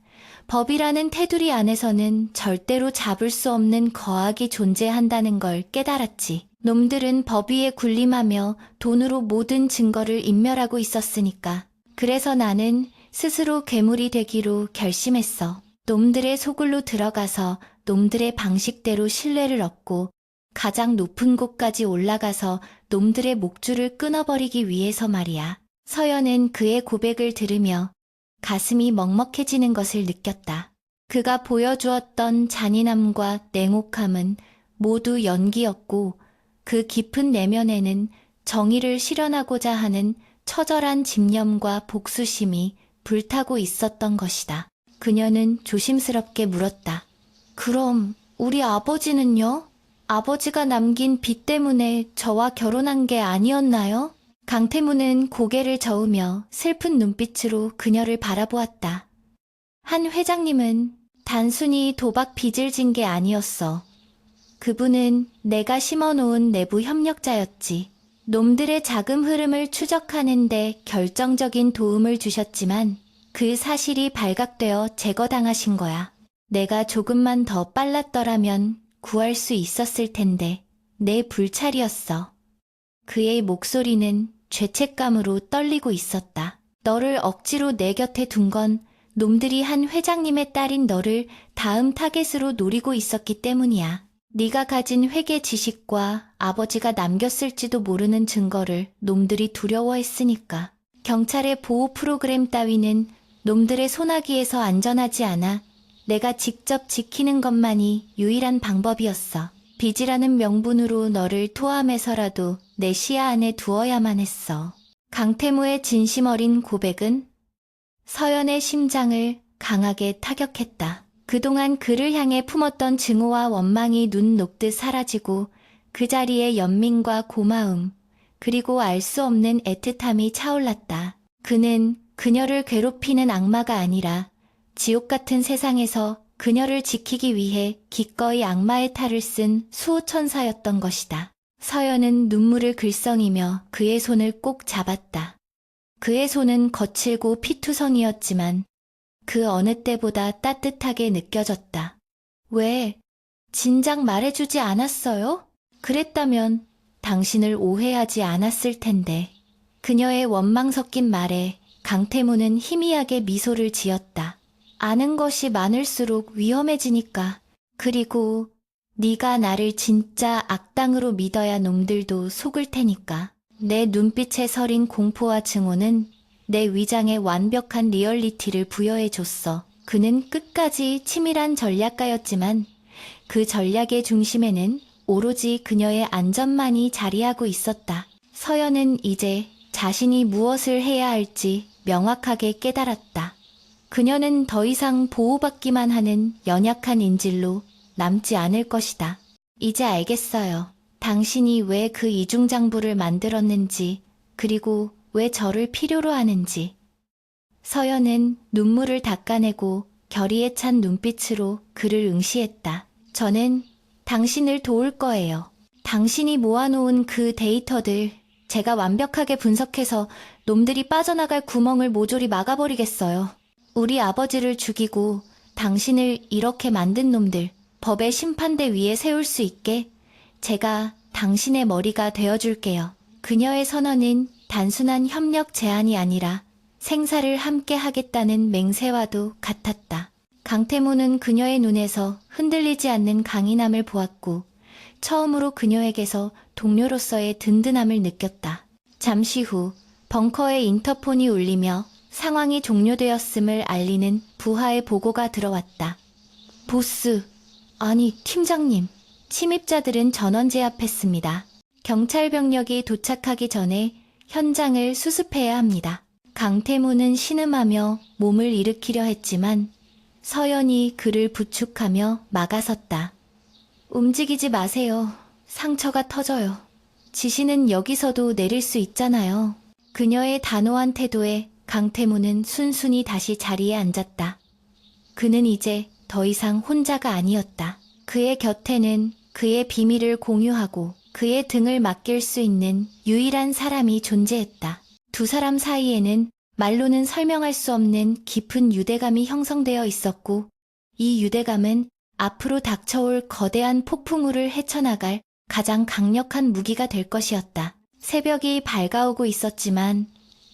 법이라는 테두리 안에서는 절대로 잡을 수 없는 거악이 존재한다는 걸 깨달았지. 놈들은 법 위에 군림하며 돈으로 모든 증거를 인멸하고 있었으니까. 그래서 나는 스스로 괴물이 되기로 결심했어. 놈들의 소굴로 들어가서 놈들의 방식대로 신뢰를 얻고 가장 높은 곳까지 올라가서 놈들의 목줄을 끊어버리기 위해서 말이야. 서연은 그의 고백을 들으며 가슴이 먹먹해지는 것을 느꼈다. 그가 보여주었던 잔인함과 냉혹함은 모두 연기였고 그 깊은 내면에는 정의를 실현하고자 하는 처절한 집념과 복수심이 불타고 있었던 것이다. 그녀는 조심스럽게 물었다. 그럼 우리 아버지는요? 아버지가 남긴 빚 때문에 저와 결혼한 게 아니었나요? 강태무는 고개를 저으며 슬픈 눈빛으로 그녀를 바라보았다. 한 회장님은 단순히 도박 빚을 진 게 아니었어. 그분은 내가 심어놓은 내부 협력자였지. 놈들의 자금 흐름을 추적하는데 결정적인 도움을 주셨지만 그 사실이 발각되어 제거당하신 거야. 내가 조금만 더 빨랐더라면 구할 수 있었을 텐데 내 불찰이었어. 그의 목소리는 죄책감으로 떨리고 있었다. 너를 억지로 내 곁에 둔 건 놈들이 한 회장님의 딸인 너를 다음 타겟으로 노리고 있었기 때문이야. 네가 가진 회계 지식과 아버지가 남겼을지도 모르는 증거를 놈들이 두려워했으니까. 경찰의 보호 프로그램 따위는 놈들의 소나기에서 안전하지 않아. 내가 직접 지키는 것만이 유일한 방법이었어. 빚이라는 명분으로 너를 토함해서라도 내 시야 안에 두어야만 했어. 강태무의 진심 어린 고백은 서연의 심장을 강하게 타격했다. 그동안 그를 향해 품었던 증오와 원망이 눈 녹듯 사라지고 그 자리에 연민과 고마움, 그리고 알 수 없는 애틋함이 차올랐다. 그는 그녀를 괴롭히는 악마가 아니라 지옥 같은 세상에서 그녀를 지키기 위해 기꺼이 악마의 탈을 쓴 수호천사였던 것이다. 서연은 눈물을 글썽이며 그의 손을 꼭 잡았다. 그의 손은 거칠고 피투성이었지만 그 어느 때보다 따뜻하게 느껴졌다. 왜? 진작 말해주지 않았어요? 그랬다면 당신을 오해하지 않았을 텐데. 그녀의 원망 섞인 말에 강태무는 희미하게 미소를 지었다. 아는 것이 많을수록 위험해지니까. 그리고 네가 나를 진짜 악당으로 믿어야 놈들도 속을 테니까. 내 눈빛에 서린 공포와 증오는 내 위장에 완벽한 리얼리티를 부여해줬어. 그는 끝까지 치밀한 전략가였지만 그 전략의 중심에는 오로지 그녀의 안전만이 자리하고 있었다. 서연은 이제 자신이 무엇을 해야 할지 명확하게 깨달았다. 그녀는 더 이상 보호받기만 하는 연약한 인질로 남지 않을 것이다. 이제 알겠어요. 당신이 왜 그 이중장부를 만들었는지, 그리고 왜 저를 필요로 하는지. 서연은 눈물을 닦아내고 결의에 찬 눈빛으로 그를 응시했다. 저는 당신을 도울 거예요. 당신이 모아놓은 그 데이터들 제가 완벽하게 분석해서 놈들이 빠져나갈 구멍을 모조리 막아버리겠어요. 우리 아버지를 죽이고 당신을 이렇게 만든 놈들 법의 심판대 위에 세울 수 있게 제가 당신의 머리가 되어줄게요. 그녀의 선언은 단순한 협력 제안이 아니라 생사를 함께 하겠다는 맹세와도 같았다. 강태무는 그녀의 눈에서 흔들리지 않는 강인함을 보았고 처음으로 그녀에게서 동료로서의 든든함을 느꼈다. 잠시 후 벙커의 인터폰이 울리며 상황이 종료되었음을 알리는 부하의 보고가 들어왔다. 보스, 아니 팀장님, 침입자들은 전원 제압했습니다. 경찰 병력이 도착하기 전에 현장을 수습해야 합니다. 강태무는 신음하며 몸을 일으키려 했지만 서연이 그를 부축하며 막아섰다. 움직이지 마세요. 상처가 터져요. 지시는 여기서도 내릴 수 있잖아요. 그녀의 단호한 태도에 강태무는 순순히 다시 자리에 앉았다. 그는 이제 더 이상 혼자가 아니었다. 그의 곁에는 그의 비밀을 공유하고 그의 등을 맡길 수 있는 유일한 사람이 존재했다. 두 사람 사이에는 말로는 설명할 수 없는 깊은 유대감이 형성되어 있었고, 이 유대감은 앞으로 닥쳐올 거대한 폭풍우를 헤쳐나갈 가장 강력한 무기가 될 것이었다. 새벽이 밝아오고 있었지만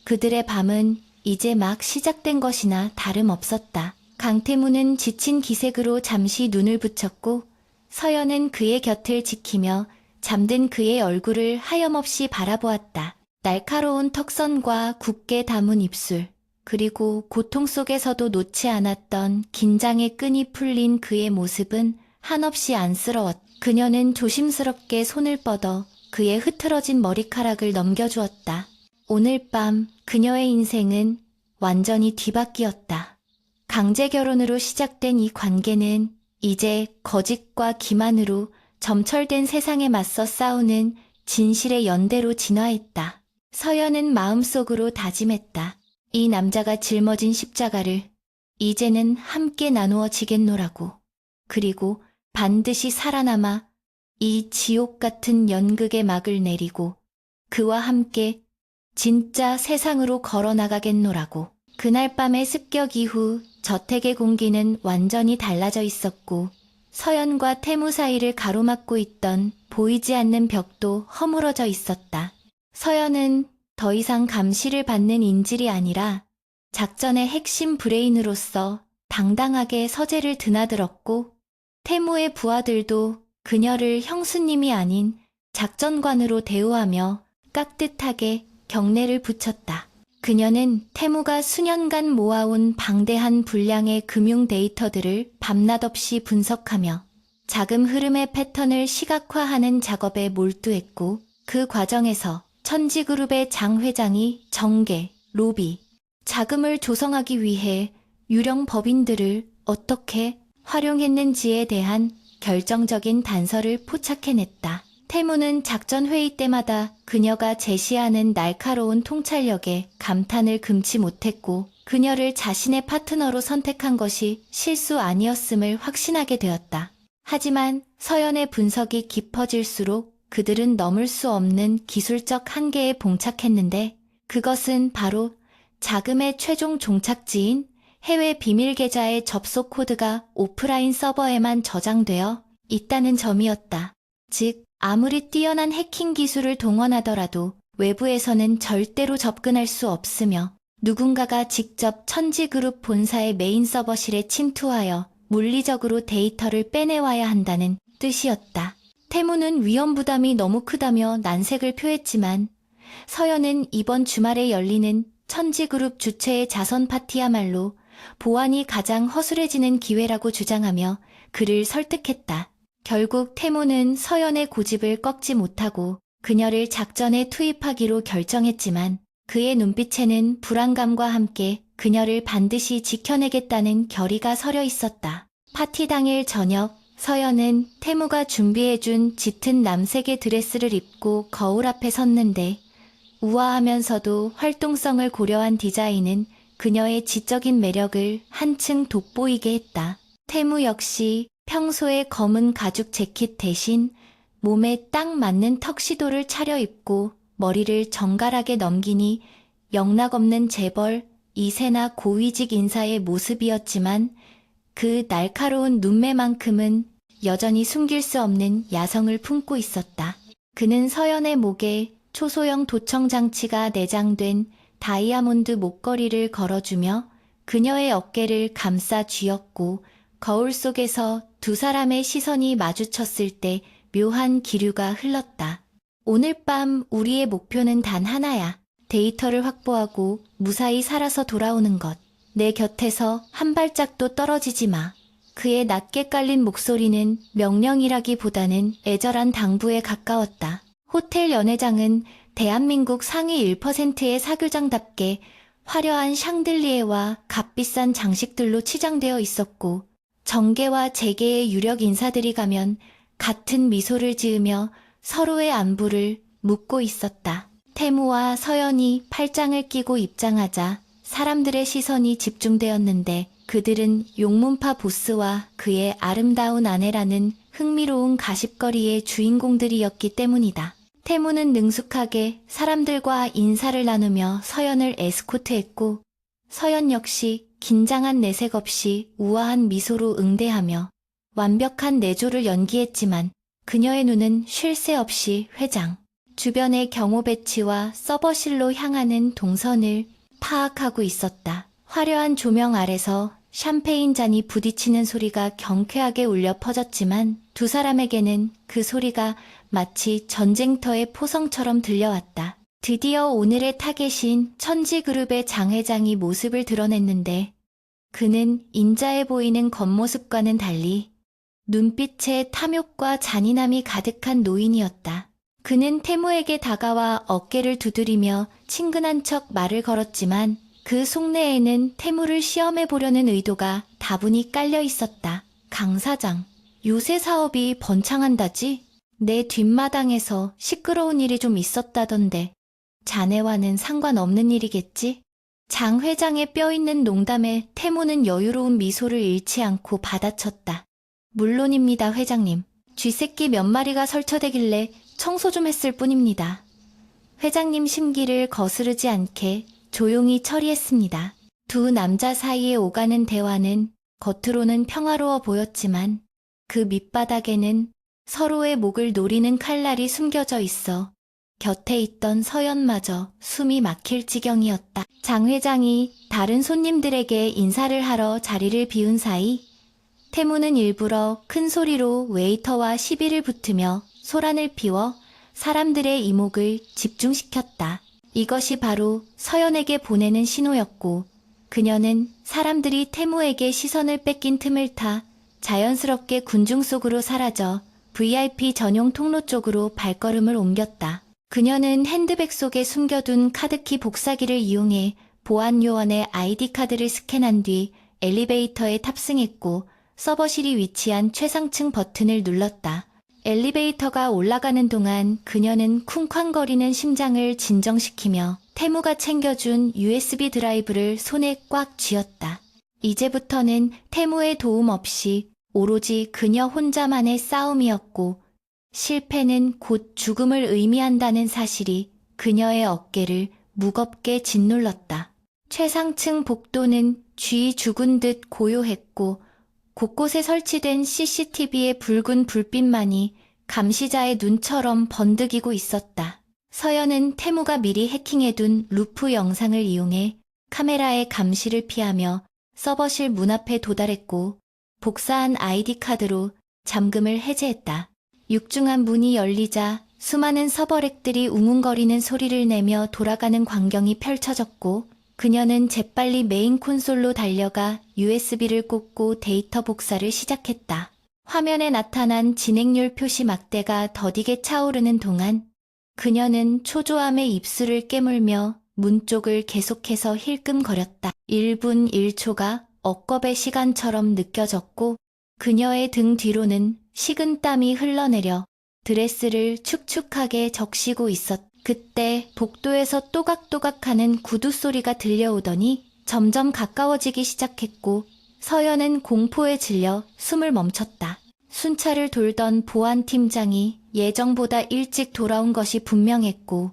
그들의 밤은 이제 막 시작된 것이나 다름없었다. 강태무는 지친 기색으로 잠시 눈을 붙였고 서연은 그의 곁을 지키며 잠든 그의 얼굴을 하염없이 바라보았다. 날카로운 턱선과 굳게 담은 입술, 그리고 고통 속에서도 놓지 않았던 긴장의 끈이 풀린 그의 모습은 한없이 안쓰러웠다. 그녀는 조심스럽게 손을 뻗어 그의 흐트러진 머리카락을 넘겨주었다. 오늘 밤 그녀의 인생은 완전히 뒤바뀌었다. 강제 결혼으로 시작된 이 관계는 이제 거짓과 기만으로 점철된 세상에 맞서 싸우는 진실의 연대로 진화했다. 서연은 마음속으로 다짐했다. 이 남자가 짊어진 십자가를 이제는 함께 나누어 지겠노라고. 그리고 반드시 살아남아 이 지옥 같은 연극의 막을 내리고 그와 함께 진짜 세상으로 걸어나가겠노라고. 그날 밤의 습격 이후 저택의 공기는 완전히 달라져 있었고 서연과 태무 사이를 가로막고 있던 보이지 않는 벽도 허물어져 있었다. 서연은 더 이상 감시를 받는 인질이 아니라 작전의 핵심 브레인으로서 당당하게 서재를 드나들었고 태무의 부하들도 그녀를 형수님이 아닌 작전관으로 대우하며 깍듯하게 경례를 붙였다. 그녀는 태무가 수년간 모아온 방대한 분량의 금융 데이터들을 밤낮없이 분석하며 자금 흐름의 패턴을 시각화하는 작업에 몰두했고 그 과정에서 천지그룹의 장 회장이 정계, 로비, 자금을 조성하기 위해 유령 법인들을 어떻게 활용했는지에 대한 결정적인 단서를 포착해냈다. 태무는 작전 회의 때마다 그녀가 제시하는 날카로운 통찰력에 감탄을 금치 못했고 그녀를 자신의 파트너로 선택한 것이 실수 아니었음을 확신하게 되었다. 하지만 서연의 분석이 깊어질수록 그들은 넘을 수 없는 기술적 한계에 봉착했는데 그것은 바로 자금의 최종 종착지인 해외 비밀 계좌의 접속 코드가 오프라인 서버에만 저장되어 있다는 점이었다. 즉, 아무리 뛰어난 해킹 기술을 동원하더라도 외부에서는 절대로 접근할 수 없으며 누군가가 직접 천지그룹 본사의 메인 서버실에 침투하여 물리적으로 데이터를 빼내와야 한다는 뜻이었다. 태무는 위험 부담이 너무 크다며 난색을 표했지만 서연은 이번 주말에 열리는 천지그룹 주최의 자선 파티야말로 보안이 가장 허술해지는 기회라고 주장하며 그를 설득했다. 결국 태무는 서연의 고집을 꺾지 못하고 그녀를 작전에 투입하기로 결정했지만 그의 눈빛에는 불안감과 함께 그녀를 반드시 지켜내겠다는 결의가 서려 있었다. 파티 당일 저녁, 서연은 태무가 준비해준 짙은 남색의 드레스를 입고 거울 앞에 섰는데 우아하면서도 활동성을 고려한 디자인은 그녀의 지적인 매력을 한층 돋보이게 했다. 태무 역시 평소에 검은 가죽 재킷 대신 몸에 딱 맞는 턱시도를 차려입고 머리를 정갈하게 넘기니 영락없는 재벌, 이세나 고위직 인사의 모습이었지만 그 날카로운 눈매만큼은 여전히 숨길 수 없는 야성을 품고 있었다. 그는 서연의 목에 초소형 도청 장치가 내장된 다이아몬드 목걸이를 걸어주며 그녀의 어깨를 감싸 쥐었고 거울 속에서 두 사람의 시선이 마주쳤을 때 묘한 기류가 흘렀다. 오늘 밤 우리의 목표는 단 하나야. 데이터를 확보하고 무사히 살아서 돌아오는 것. 내 곁에서 한 발짝도 떨어지지 마. 그의 낮게 깔린 목소리는 명령이라기보다는 애절한 당부에 가까웠다. 호텔 연회장은 대한민국 상위 1%의 사교장답게 화려한 샹들리에와 값비싼 장식들로 치장되어 있었고 정계와 재계의 유력 인사들이 가면 같은 미소를 지으며 서로의 안부를 묻고 있었다. 태무와 서연이 팔짱을 끼고 입장하자 사람들의 시선이 집중되었는데 그들은 용문파 보스와 그의 아름다운 아내라는 흥미로운 가십거리의 주인공들이었기 때문이다. 태무는 능숙하게 사람들과 인사를 나누며 서연을 에스코트했고 서연 역시 긴장한 내색 없이 우아한 미소로 응대하며 완벽한 내조를 연기했지만 그녀의 눈은 쉴 새 없이 회장, 주변의 경호 배치와 서버실로 향하는 동선을 파악하고 있었다. 화려한 조명 아래서 샴페인 잔이 부딪히는 소리가 경쾌하게 울려 퍼졌지만 두 사람에게는 그 소리가 마치 전쟁터의 포성처럼 들려왔다. 드디어 오늘의 타겟인 천지그룹의 장 회장이 모습을 드러냈는데 그는 인자해 보이는 겉모습과는 달리 눈빛에 탐욕과 잔인함이 가득한 노인이었다. 그는 태무에게 다가와 어깨를 두드리며 친근한 척 말을 걸었지만 그 속내에는 태무를 시험해 보려는 의도가 다분히 깔려 있었다. 강 사장, 요새 사업이 번창한다지? 내 뒷마당에서 시끄러운 일이 좀 있었다던데 자네와는 상관없는 일이겠지? 장 회장의 뼈있는 농담에 태무는 여유로운 미소를 잃지 않고 받아쳤다. 물론입니다, 회장님. 쥐새끼 몇 마리가 설쳐대길래 청소 좀 했을 뿐입니다. 회장님 심기를 거스르지 않게 조용히 처리했습니다. 두 남자 사이에 오가는 대화는 겉으로는 평화로워 보였지만 그 밑바닥에는 서로의 목을 노리는 칼날이 숨겨져 있어 곁에 있던 서연마저 숨이 막힐 지경이었다. 장 회장이 다른 손님들에게 인사를 하러 자리를 비운 사이 태무는 일부러 큰 소리로 웨이터와 시비를 붙으며 소란을 피워 사람들의 이목을 집중시켰다. 이것이 바로 서연에게 보내는 신호였고 그녀는 사람들이 태무에게 시선을 뺏긴 틈을 타 자연스럽게 군중 속으로 사라져 VIP 전용 통로 쪽으로 발걸음을 옮겼다. 그녀는 핸드백 속에 숨겨둔 카드키 복사기를 이용해 보안 요원의 아이디 카드를 스캔한 뒤 엘리베이터에 탑승했고 서버실이 위치한 최상층 버튼을 눌렀다. 엘리베이터가 올라가는 동안 그녀는 쿵쾅거리는 심장을 진정시키며 태무가 챙겨준 USB 드라이브를 손에 꽉 쥐었다. 이제부터는 태무의 도움 없이 오로지 그녀 혼자만의 싸움이었고 실패는 곧 죽음을 의미한다는 사실이 그녀의 어깨를 무겁게 짓눌렀다. 최상층 복도는 쥐 죽은 듯 고요했고 곳곳에 설치된 CCTV의 붉은 불빛만이 감시자의 눈처럼 번득이고 있었다. 서연은 태무가 미리 해킹해둔 루프 영상을 이용해 카메라의 감시를 피하며 서버실 문 앞에 도달했고 복사한 아이디 카드로 잠금을 해제했다. 육중한 문이 열리자 수많은 서버렉들이 웅웅거리는 소리를 내며 돌아가는 광경이 펼쳐졌고 그녀는 재빨리 메인 콘솔로 달려가 USB를 꽂고 데이터 복사를 시작했다. 화면에 나타난 진행률 표시 막대가 더디게 차오르는 동안 그녀는 초조함에 입술을 깨물며 문 쪽을 계속해서 힐끔거렸다. 1분 1초가 억겁의 시간처럼 느껴졌고 그녀의 등 뒤로는 식은 땀이 흘러내려 드레스를 축축하게 적시고 있었다. 그때 복도에서 또각또각하는 구두 소리가 들려오더니 점점 가까워지기 시작했고 서연은 공포에 질려 숨을 멈췄다. 순찰을 돌던 보안팀장이 예정보다 일찍 돌아온 것이 분명했고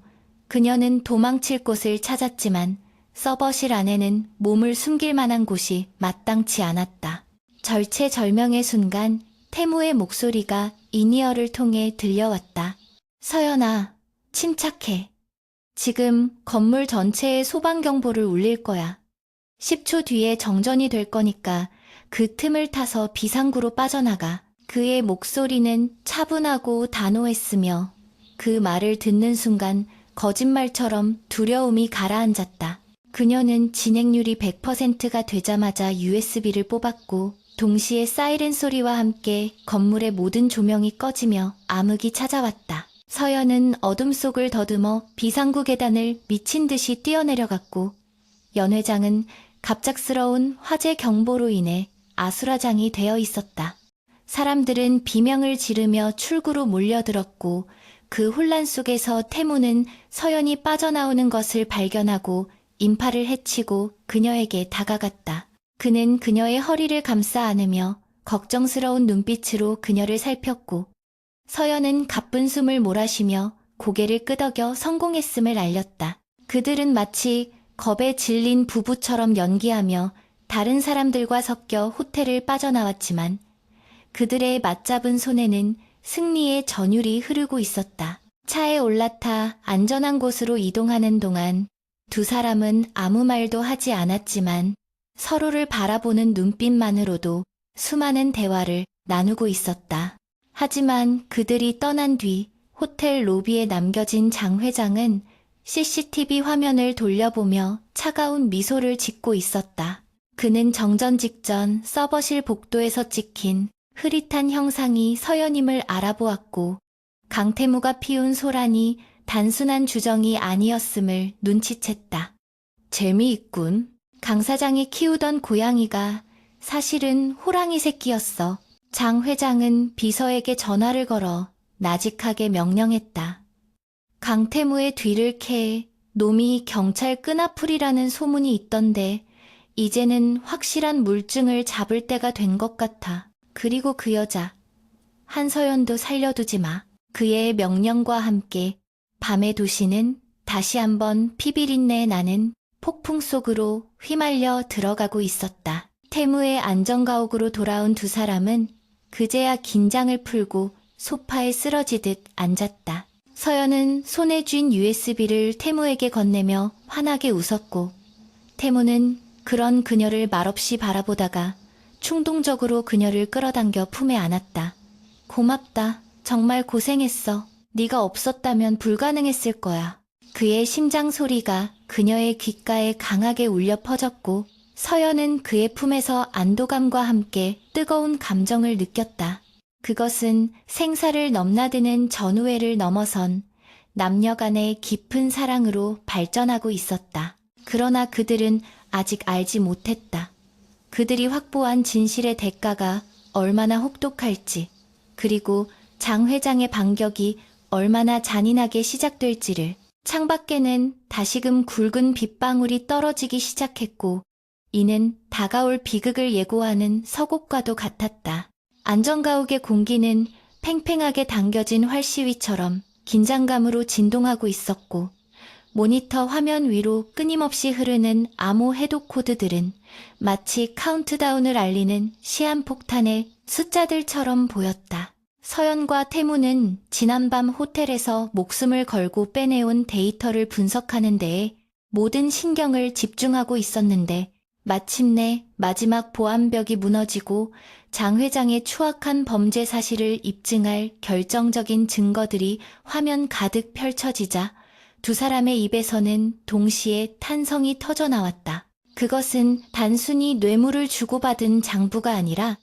그녀는 도망칠 곳을 찾았지만 서버실 안에는 몸을 숨길 만한 곳이 마땅치 않았다. 절체절명의 순간 태무의 목소리가 인이어를 통해 들려왔다. 서연아, 침착해. 지금 건물 전체에 소방경보를 울릴 거야. 10초 뒤에 정전이 될 거니까 그 틈을 타서 비상구로 빠져나가. 그의 목소리는 차분하고 단호했으며 그 말을 듣는 순간 거짓말처럼 두려움이 가라앉았다. 그녀는 진행률이 100%가 되자마자 USB를 뽑았고 동시에 사이렌 소리와 함께 건물의 모든 조명이 꺼지며 암흑이 찾아왔다. 서연은 어둠 속을 더듬어 비상구 계단을 미친 듯이 뛰어내려갔고 연 회장은 갑작스러운 화재 경보로 인해 아수라장이 되어 있었다. 사람들은 비명을 지르며 출구로 몰려들었고 그 혼란 속에서 태무는 서연이 빠져나오는 것을 발견하고 인파를 해치고 그녀에게 다가갔다. 그는 그녀의 허리를 감싸 안으며 걱정스러운 눈빛으로 그녀를 살폈고 서연은 가쁜 숨을 몰아쉬며 고개를 끄덕여 성공했음을 알렸다. 그들은 마치 겁에 질린 부부처럼 연기하며 다른 사람들과 섞여 호텔을 빠져나왔지만 그들의 맞잡은 손에는 승리의 전율이 흐르고 있었다. 차에 올라타 안전한 곳으로 이동하는 동안 두 사람은 아무 말도 하지 않았지만 서로를 바라보는 눈빛만으로도 수많은 대화를 나누고 있었다. 하지만 그들이 떠난 뒤 호텔 로비에 남겨진 장 회장은 CCTV 화면을 돌려보며 차가운 미소를 짓고 있었다. 그는 정전 직전 서버실 복도에서 찍힌 흐릿한 형상이 서연임을 알아보았고 강태무가 피운 소란이 단순한 주정이 아니었음을 눈치챘다. 재미있군. 강 사장이 키우던 고양이가 사실은 호랑이 새끼였어. 장 회장은 비서에게 전화를 걸어 나직하게 명령했다. 강태무의 뒤를 캐 놈이 경찰 끈앞풀이라는 소문이 있던데 이제는 확실한 물증을 잡을 때가 된 것 같아. 그리고 그 여자 한서연도 살려두지 마. 그의 명령과 함께 밤의 도시는 다시 한번 피비린내 나는 폭풍 속으로 휘말려 들어가고 있었다. 태무의 안전가옥으로 돌아온 두 사람은 그제야 긴장을 풀고 소파에 쓰러지듯 앉았다. 서연은 손에 쥔 USB를 태무에게 건네며 환하게 웃었고 태무는 그런 그녀를 말없이 바라보다가 충동적으로 그녀를 끌어당겨 품에 안았다. 고맙다. 정말 고생했어. 네가 없었다면 불가능했을 거야. 그의 심장 소리가 그녀의 귓가에 강하게 울려 퍼졌고 서연은 그의 품에서 안도감과 함께 뜨거운 감정을 느꼈다. 그것은 생사를 넘나드는 전우애를 넘어선 남녀 간의 깊은 사랑으로 발전하고 있었다. 그러나 그들은 아직 알지 못했다. 그들이 확보한 진실의 대가가 얼마나 혹독할지, 그리고 장 회장의 반격이 얼마나 잔인하게 시작될지를. 창밖에는 다시금 굵은 빗방울이 떨어지기 시작했고 이는 다가올 비극을 예고하는 서곡과도 같았다. 안전가옥의 공기는 팽팽하게 당겨진 활시위처럼 긴장감으로 진동하고 있었고 모니터 화면 위로 끊임없이 흐르는 암호 해독 코드들은 마치 카운트다운을 알리는 시한폭탄의 숫자들처럼 보였다. 서연과 태무는 지난밤 호텔에서 목숨을 걸고 빼내온 데이터를 분석하는 데에 모든 신경을 집중하고 있었는데 마침내 마지막 보안벽이 무너지고 장 회장의 추악한 범죄 사실을 입증할 결정적인 증거들이 화면 가득 펼쳐지자 두 사람의 입에서는 동시에 탄성이 터져나왔다. 그것은 단순히 뇌물을 주고받은 장부가 아니라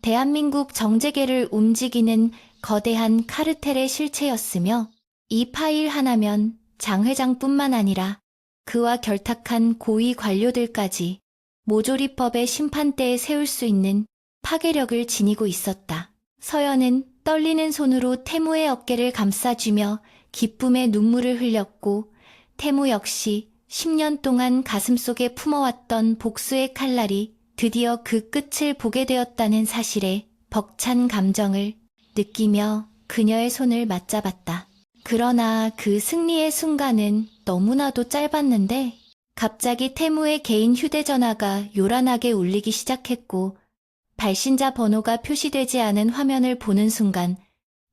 대한민국 정재계를 움직이는 거대한 카르텔의 실체였으며 이 파일 하나면 장 회장뿐만 아니라 그와 결탁한 고위 관료들까지 모조리법의 심판대에 세울 수 있는 파괴력을 지니고 있었다. 서연은 떨리는 손으로 태무의 어깨를 감싸주며 기쁨의 눈물을 흘렸고 태무 역시 10년 동안 가슴속에 품어왔던 복수의 칼날이 드디어 그 끝을 보게 되었다는 사실에 벅찬 감정을 느끼며 그녀의 손을 맞잡았다. 그러나 그 승리의 순간은 너무나도 짧았는데 갑자기 태무의 개인 휴대전화가 요란하게 울리기 시작했고 발신자 번호가 표시되지 않은 화면을 보는 순간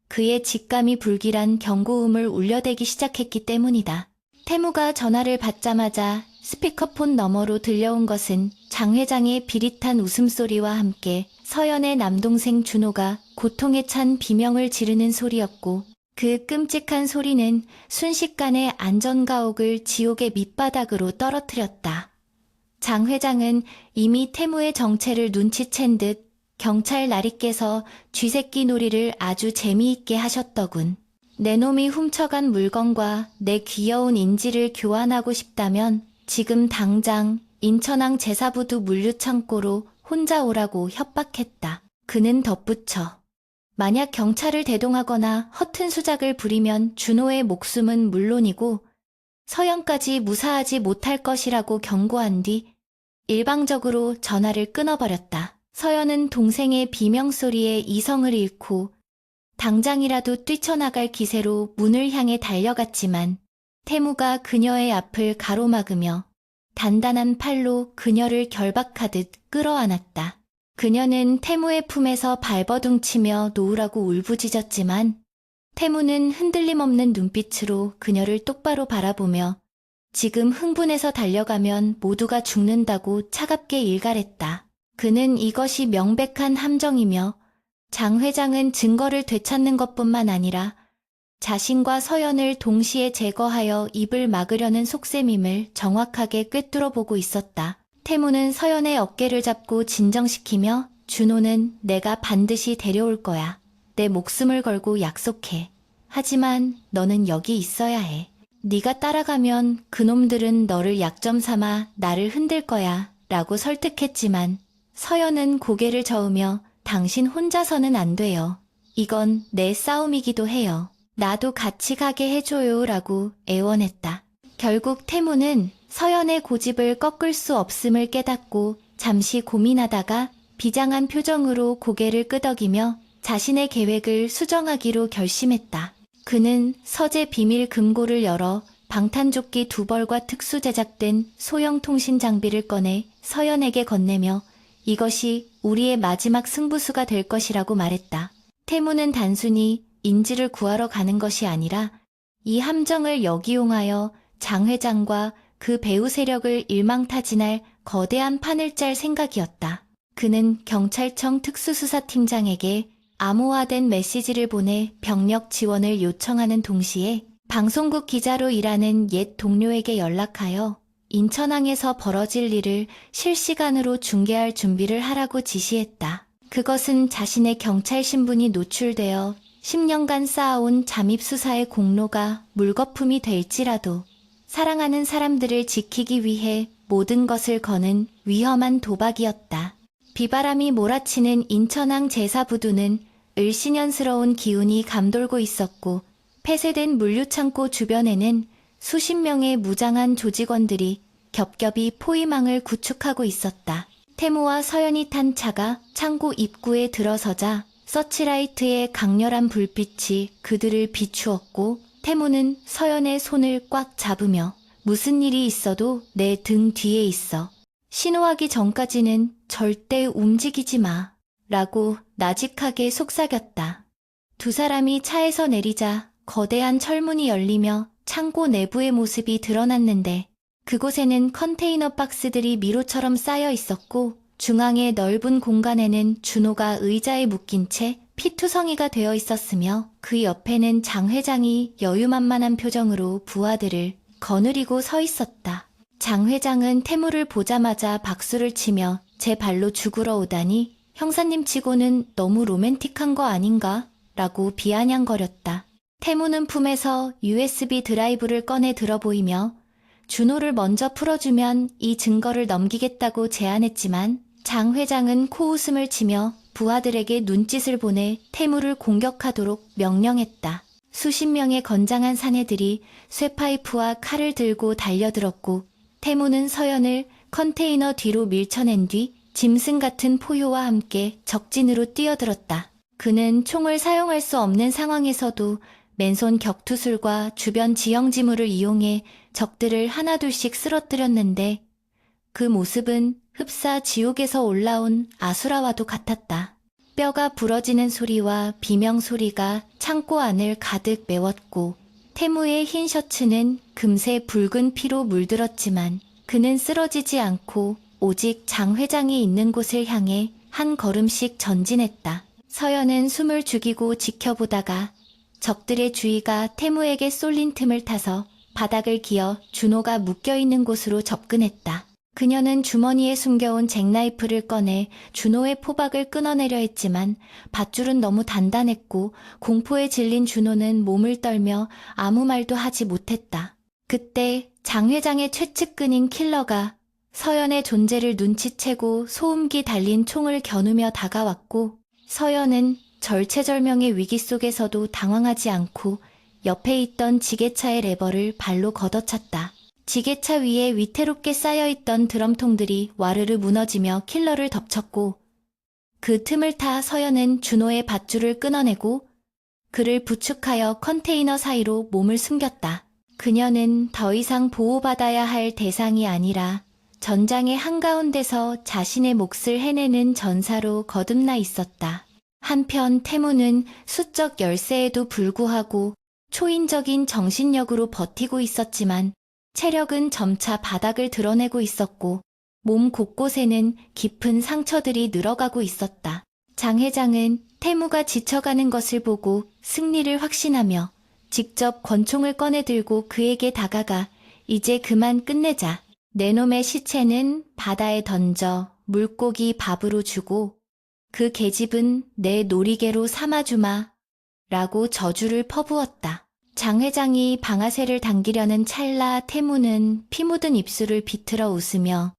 그의 직감이 불길한 경고음을 울려대기 시작했기 때문이다. 태무가 전화를 받자마자 스피커폰 너머로 들려온 것은 장 회장의 비릿한 웃음소리와 함께 서연의 남동생 준호가 고통에 찬 비명을 지르는 소리였고 그 끔찍한 소리는 순식간에 안전가옥을 지옥의 밑바닥으로 떨어뜨렸다. 장 회장은 이미 태무의 정체를 눈치챈 듯 경찰 나리께서 쥐새끼 놀이를 아주 재미있게 하셨더군. 내 놈이 훔쳐간 물건과 내 귀여운 인지를 교환하고 싶다면 지금 당장 인천항 제사부두 물류창고로 혼자 오라고 협박했다. 그는 덧붙여 만약 경찰을 대동하거나 허튼 수작을 부리면 준호의 목숨은 물론이고 서연까지 무사하지 못할 것이라고 경고한 뒤 일방적으로 전화를 끊어버렸다. 서연은 동생의 비명소리에 이성을 잃고 당장이라도 뛰쳐나갈 기세로 문을 향해 달려갔지만 태무가 그녀의 앞을 가로막으며 단단한 팔로 그녀를 결박하듯 끌어안았다. 그녀는 태무의 품에서 발버둥치며 놓으라고 울부짖었지만 태무는 흔들림 없는 눈빛으로 그녀를 똑바로 바라보며 지금 흥분해서 달려가면 모두가 죽는다고 차갑게 일갈했다. 그는 이것이 명백한 함정이며 장 회장은 증거를 되찾는 것뿐만 아니라 자신과 서연을 동시에 제거하여 입을 막으려는 속셈임을 정확하게 꿰뚫어 보고 있었다. 태무는 서연의 어깨를 잡고 진정시키며 준호는 내가 반드시 데려올 거야. 내 목숨을 걸고 약속해. 하지만 너는 여기 있어야 해. 네가 따라가면 그놈들은 너를 약점 삼아 나를 흔들 거야 라고 설득했지만 서연은 고개를 저으며 당신 혼자서는 안 돼요. 이건 내 싸움이기도 해요. 나도 같이 가게 해줘요 라고 애원했다. 결국 태무는 서연의 고집을 꺾을 수 없음을 깨닫고 잠시 고민하다가 비장한 표정으로 고개를 끄덕이며 자신의 계획을 수정하기로 결심했다. 그는 서재 비밀 금고를 열어 방탄조끼 2벌과 특수 제작된 소형 통신 장비를 꺼내 서연에게 건네며 이것이 우리의 마지막 승부수가 될 것이라고 말했다. 태무는 단순히 인지를 구하러 가는 것이 아니라 이 함정을 역이용하여 장 회장과 그 배후 세력을 일망타진할 거대한 판을 짤 생각이었다. 그는 경찰청 특수수사팀장에게 암호화된 메시지를 보내 병력 지원을 요청하는 동시에 방송국 기자로 일하는 옛 동료에게 연락하여 인천항에서 벌어질 일을 실시간으로 중계할 준비를 하라고 지시했다. 그것은 자신의 경찰 신분이 노출되어 10년간 쌓아온 잠입수사의 공로가 물거품이 될지라도 사랑하는 사람들을 지키기 위해 모든 것을 거는 위험한 도박이었다. 비바람이 몰아치는 인천항 제사부두는 을씨년스러운 기운이 감돌고 있었고 폐쇄된 물류창고 주변에는 수십 명의 무장한 조직원들이 겹겹이 포위망을 구축하고 있었다. 태무와 서연이 탄 차가 창고 입구에 들어서자 서치라이트의 강렬한 불빛이 그들을 비추었고 태무는 서연의 손을 꽉 잡으며 무슨 일이 있어도 내 등 뒤에 있어. 신호하기 전까지는 절대 움직이지 마. 라고 나직하게 속삭였다. 두 사람이 차에서 내리자 거대한 철문이 열리며 창고 내부의 모습이 드러났는데 그곳에는 컨테이너 박스들이 미로처럼 쌓여 있었고 중앙의 넓은 공간에는 준호가 의자에 묶인 채 피투성이가 되어 있었으며 그 옆에는 장 회장이 여유만만한 표정으로 부하들을 거느리고 서 있었다. 장 회장은 태무를 보자마자 박수를 치며 제 발로 죽으러 오다니 형사님 치고는 너무 로맨틱한 거 아닌가? 라고 비아냥거렸다. 태무는 품에서 USB 드라이브를 꺼내 들어 보이며 준호를 먼저 풀어주면 이 증거를 넘기겠다고 제안했지만 장 회장은 코웃음을 치며 부하들에게 눈짓을 보내 태무를 공격하도록 명령했다. 수십 명의 건장한 사내들이 쇠파이프와 칼을 들고 달려들었고 태무는 서연을 컨테이너 뒤로 밀쳐낸 뒤 짐승 같은 포효와 함께 적진으로 뛰어들었다. 그는 총을 사용할 수 없는 상황에서도 맨손 격투술과 주변 지형지물을 이용해 적들을 하나둘씩 쓰러뜨렸는데 그 모습은 흡사 지옥에서 올라온 아수라와도 같았다. 뼈가 부러지는 소리와 비명 소리가 창고 안을 가득 메웠고 태무의 흰 셔츠는 금세 붉은 피로 물들었지만 그는 쓰러지지 않고 오직 장 회장이 있는 곳을 향해 한 걸음씩 전진했다. 서연은 숨을 죽이고 지켜보다가 적들의 주의가 태무에게 쏠린 틈을 타서 바닥을 기어 준호가 묶여있는 곳으로 접근했다. 그녀는 주머니에 숨겨온 잭나이프를 꺼내 준호의 포박을 끊어내려 했지만 밧줄은 너무 단단했고 공포에 질린 준호는 몸을 떨며 아무 말도 하지 못했다. 그때 장 회장의 최측근인 킬러가 서연의 존재를 눈치채고 소음기 달린 총을 겨누며 다가왔고 서연은 절체절명의 위기 속에서도 당황하지 않고 옆에 있던 지게차의 레버를 발로 걷어찼다. 지게차 위에 위태롭게 쌓여있던 드럼통들이 와르르 무너지며 킬러를 덮쳤고 그 틈을 타 서연은 준호의 밧줄을 끊어내고 그를 부축하여 컨테이너 사이로 몸을 숨겼다. 그녀는 더 이상 보호받아야 할 대상이 아니라 전장의 한가운데서 자신의 몫을 해내는 전사로 거듭나 있었다. 한편 태무는 수적 열세에도 불구하고 초인적인 정신력으로 버티고 있었지만 체력은 점차 바닥을 드러내고 있었고 몸 곳곳에는 깊은 상처들이 늘어가고 있었다. 장 회장은 태무가 지쳐가는 것을 보고 승리를 확신하며 직접 권총을 꺼내들고 그에게 다가가 이제 그만 끝내자. 내 놈의 시체는 바다에 던져 물고기 밥으로 주고 그 계집은 내 놀이개로 삼아주마 라고 저주를 퍼부었다. 장 회장이 방아쇠를 당기려는 찰나 태무는 피 묻은 입술을 비틀어 웃으며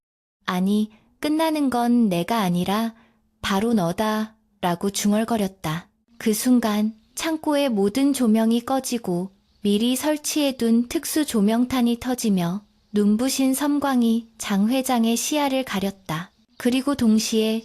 아니 끝나는 건 내가 아니라 바로 너다 라고 중얼거렸다. 그 순간 창고의 모든 조명이 꺼지고 미리 설치해둔 특수 조명탄이 터지며 눈부신 섬광이 장 회장의 시야를 가렸다. 그리고 동시에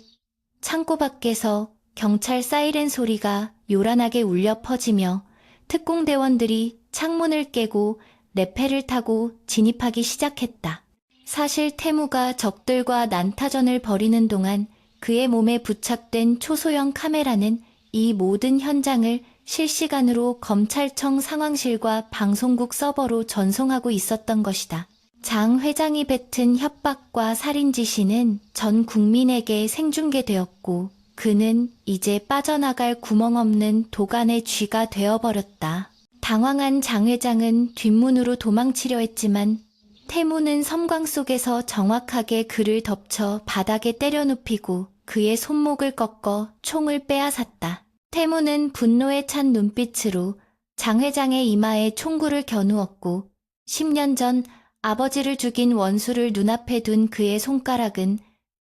창고 밖에서 경찰 사이렌 소리가 요란하게 울려 퍼지며 특공대원들이 창문을 깨고 레페를 타고 진입하기 시작했다. 사실 태무가 적들과 난타전을 벌이는 동안 그의 몸에 부착된 초소형 카메라는 이 모든 현장을 실시간으로 검찰청 상황실과 방송국 서버로 전송하고 있었던 것이다. 장 회장이 뱉은 협박과 살인 지시는 전 국민에게 생중계되었고 그는 이제 빠져나갈 구멍 없는 도간의 쥐가 되어버렸다. 당황한 장 회장은 뒷문으로 도망치려 했지만 태무는 섬광 속에서 정확하게 그를 덮쳐 바닥에 때려 눕히고 그의 손목을 꺾어 총을 빼앗았다. 태무는 분노에 찬 눈빛으로 장 회장의 이마에 총구를 겨누었고 10년 전 아버지를 죽인 원수를 눈앞에 둔 그의 손가락은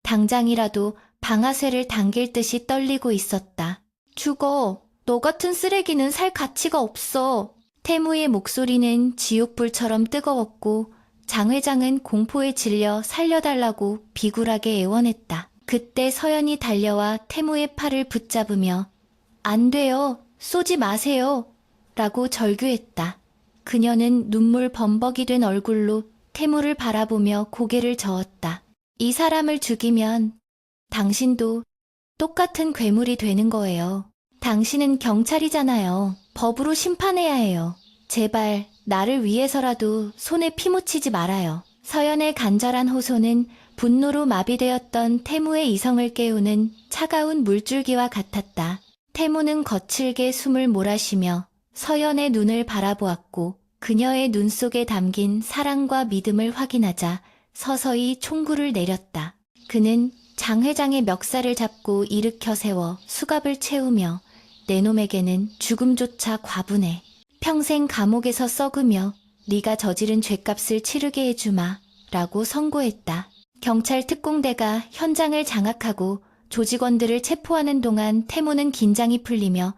당장이라도 방아쇠를 당길 듯이 떨리고 있었다. 죽어. 너 같은 쓰레기는 살 가치가 없어. 태무의 목소리는 지옥불처럼 뜨거웠고 장 회장은 공포에 질려 살려달라고 비굴하게 애원했다. 그때 서연이 달려와 태무의 팔을 붙잡으며 안 돼요. 쏘지 마세요. 라고 절규했다. 그녀는 눈물 범벅이 된 얼굴로 태무를 바라보며 고개를 저었다. 이 사람을 죽이면 당신도 똑같은 괴물이 되는 거예요. 당신은 경찰이잖아요. 법으로 심판해야 해요. 제발 나를 위해서라도 손에 피 묻히지 말아요. 서연의 간절한 호소는 분노로 마비되었던 태무의 이성을 깨우는 차가운 물줄기와 같았다. 태무는 거칠게 숨을 몰아쉬며 서연의 눈을 바라보았고 그녀의 눈 속에 담긴 사랑과 믿음을 확인하자 서서히 총구를 내렸다. 그는 장 회장의 멱살을 잡고 일으켜 세워 수갑을 채우며 내 놈에게는 죽음조차 과분해. 평생 감옥에서 썩으며 네가 저지른 죗값을 치르게 해주마 라고 선고했다. 경찰 특공대가 현장을 장악하고 조직원들을 체포하는 동안 태무는 긴장이 풀리며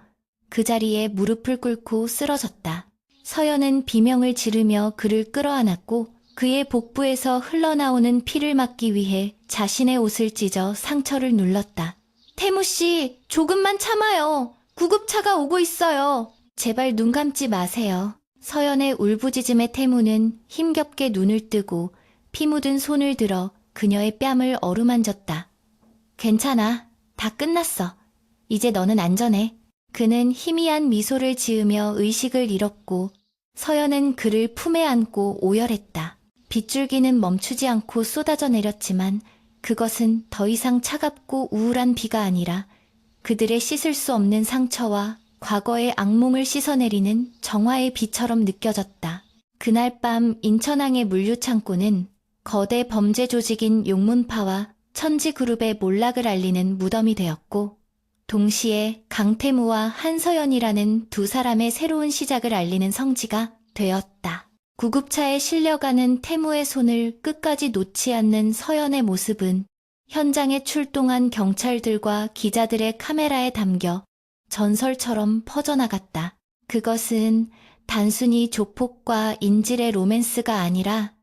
그 자리에 무릎을 꿇고 쓰러졌다. 서연은 비명을 지르며 그를 끌어안았고 그의 복부에서 흘러나오는 피를 막기 위해 자신의 옷을 찢어 상처를 눌렀다. 태무씨, 조금만 참아요. 구급차가 오고 있어요. 제발 눈 감지 마세요. 서연의 울부짖음에 태무는 힘겹게 눈을 뜨고 피 묻은 손을 들어 그녀의 뺨을 어루만졌다. 괜찮아. 다 끝났어. 이제 너는 안전해. 그는 희미한 미소를 지으며 의식을 잃었고 서연은 그를 품에 안고 오열했다. 빗줄기는 멈추지 않고 쏟아져 내렸지만 그것은 더 이상 차갑고 우울한 비가 아니라 그들의 씻을 수 없는 상처와 과거의 악몽을 씻어내리는 정화의 비처럼 느껴졌다. 그날 밤 인천항의 물류창고는 거대 범죄 조직인 용문파와 천지그룹의 몰락을 알리는 무덤이 되었고 동시에 강태무와 한서연이라는 두 사람의 새로운 시작을 알리는 성지가 되었다. 구급차에 실려가는 태무의 손을 끝까지 놓지 않는 서연의 모습은 현장에 출동한 경찰들과 기자들의 카메라에 담겨 전설처럼 퍼져나갔다. 그것은 단순히 조폭과 인질의 로맨스가 아니라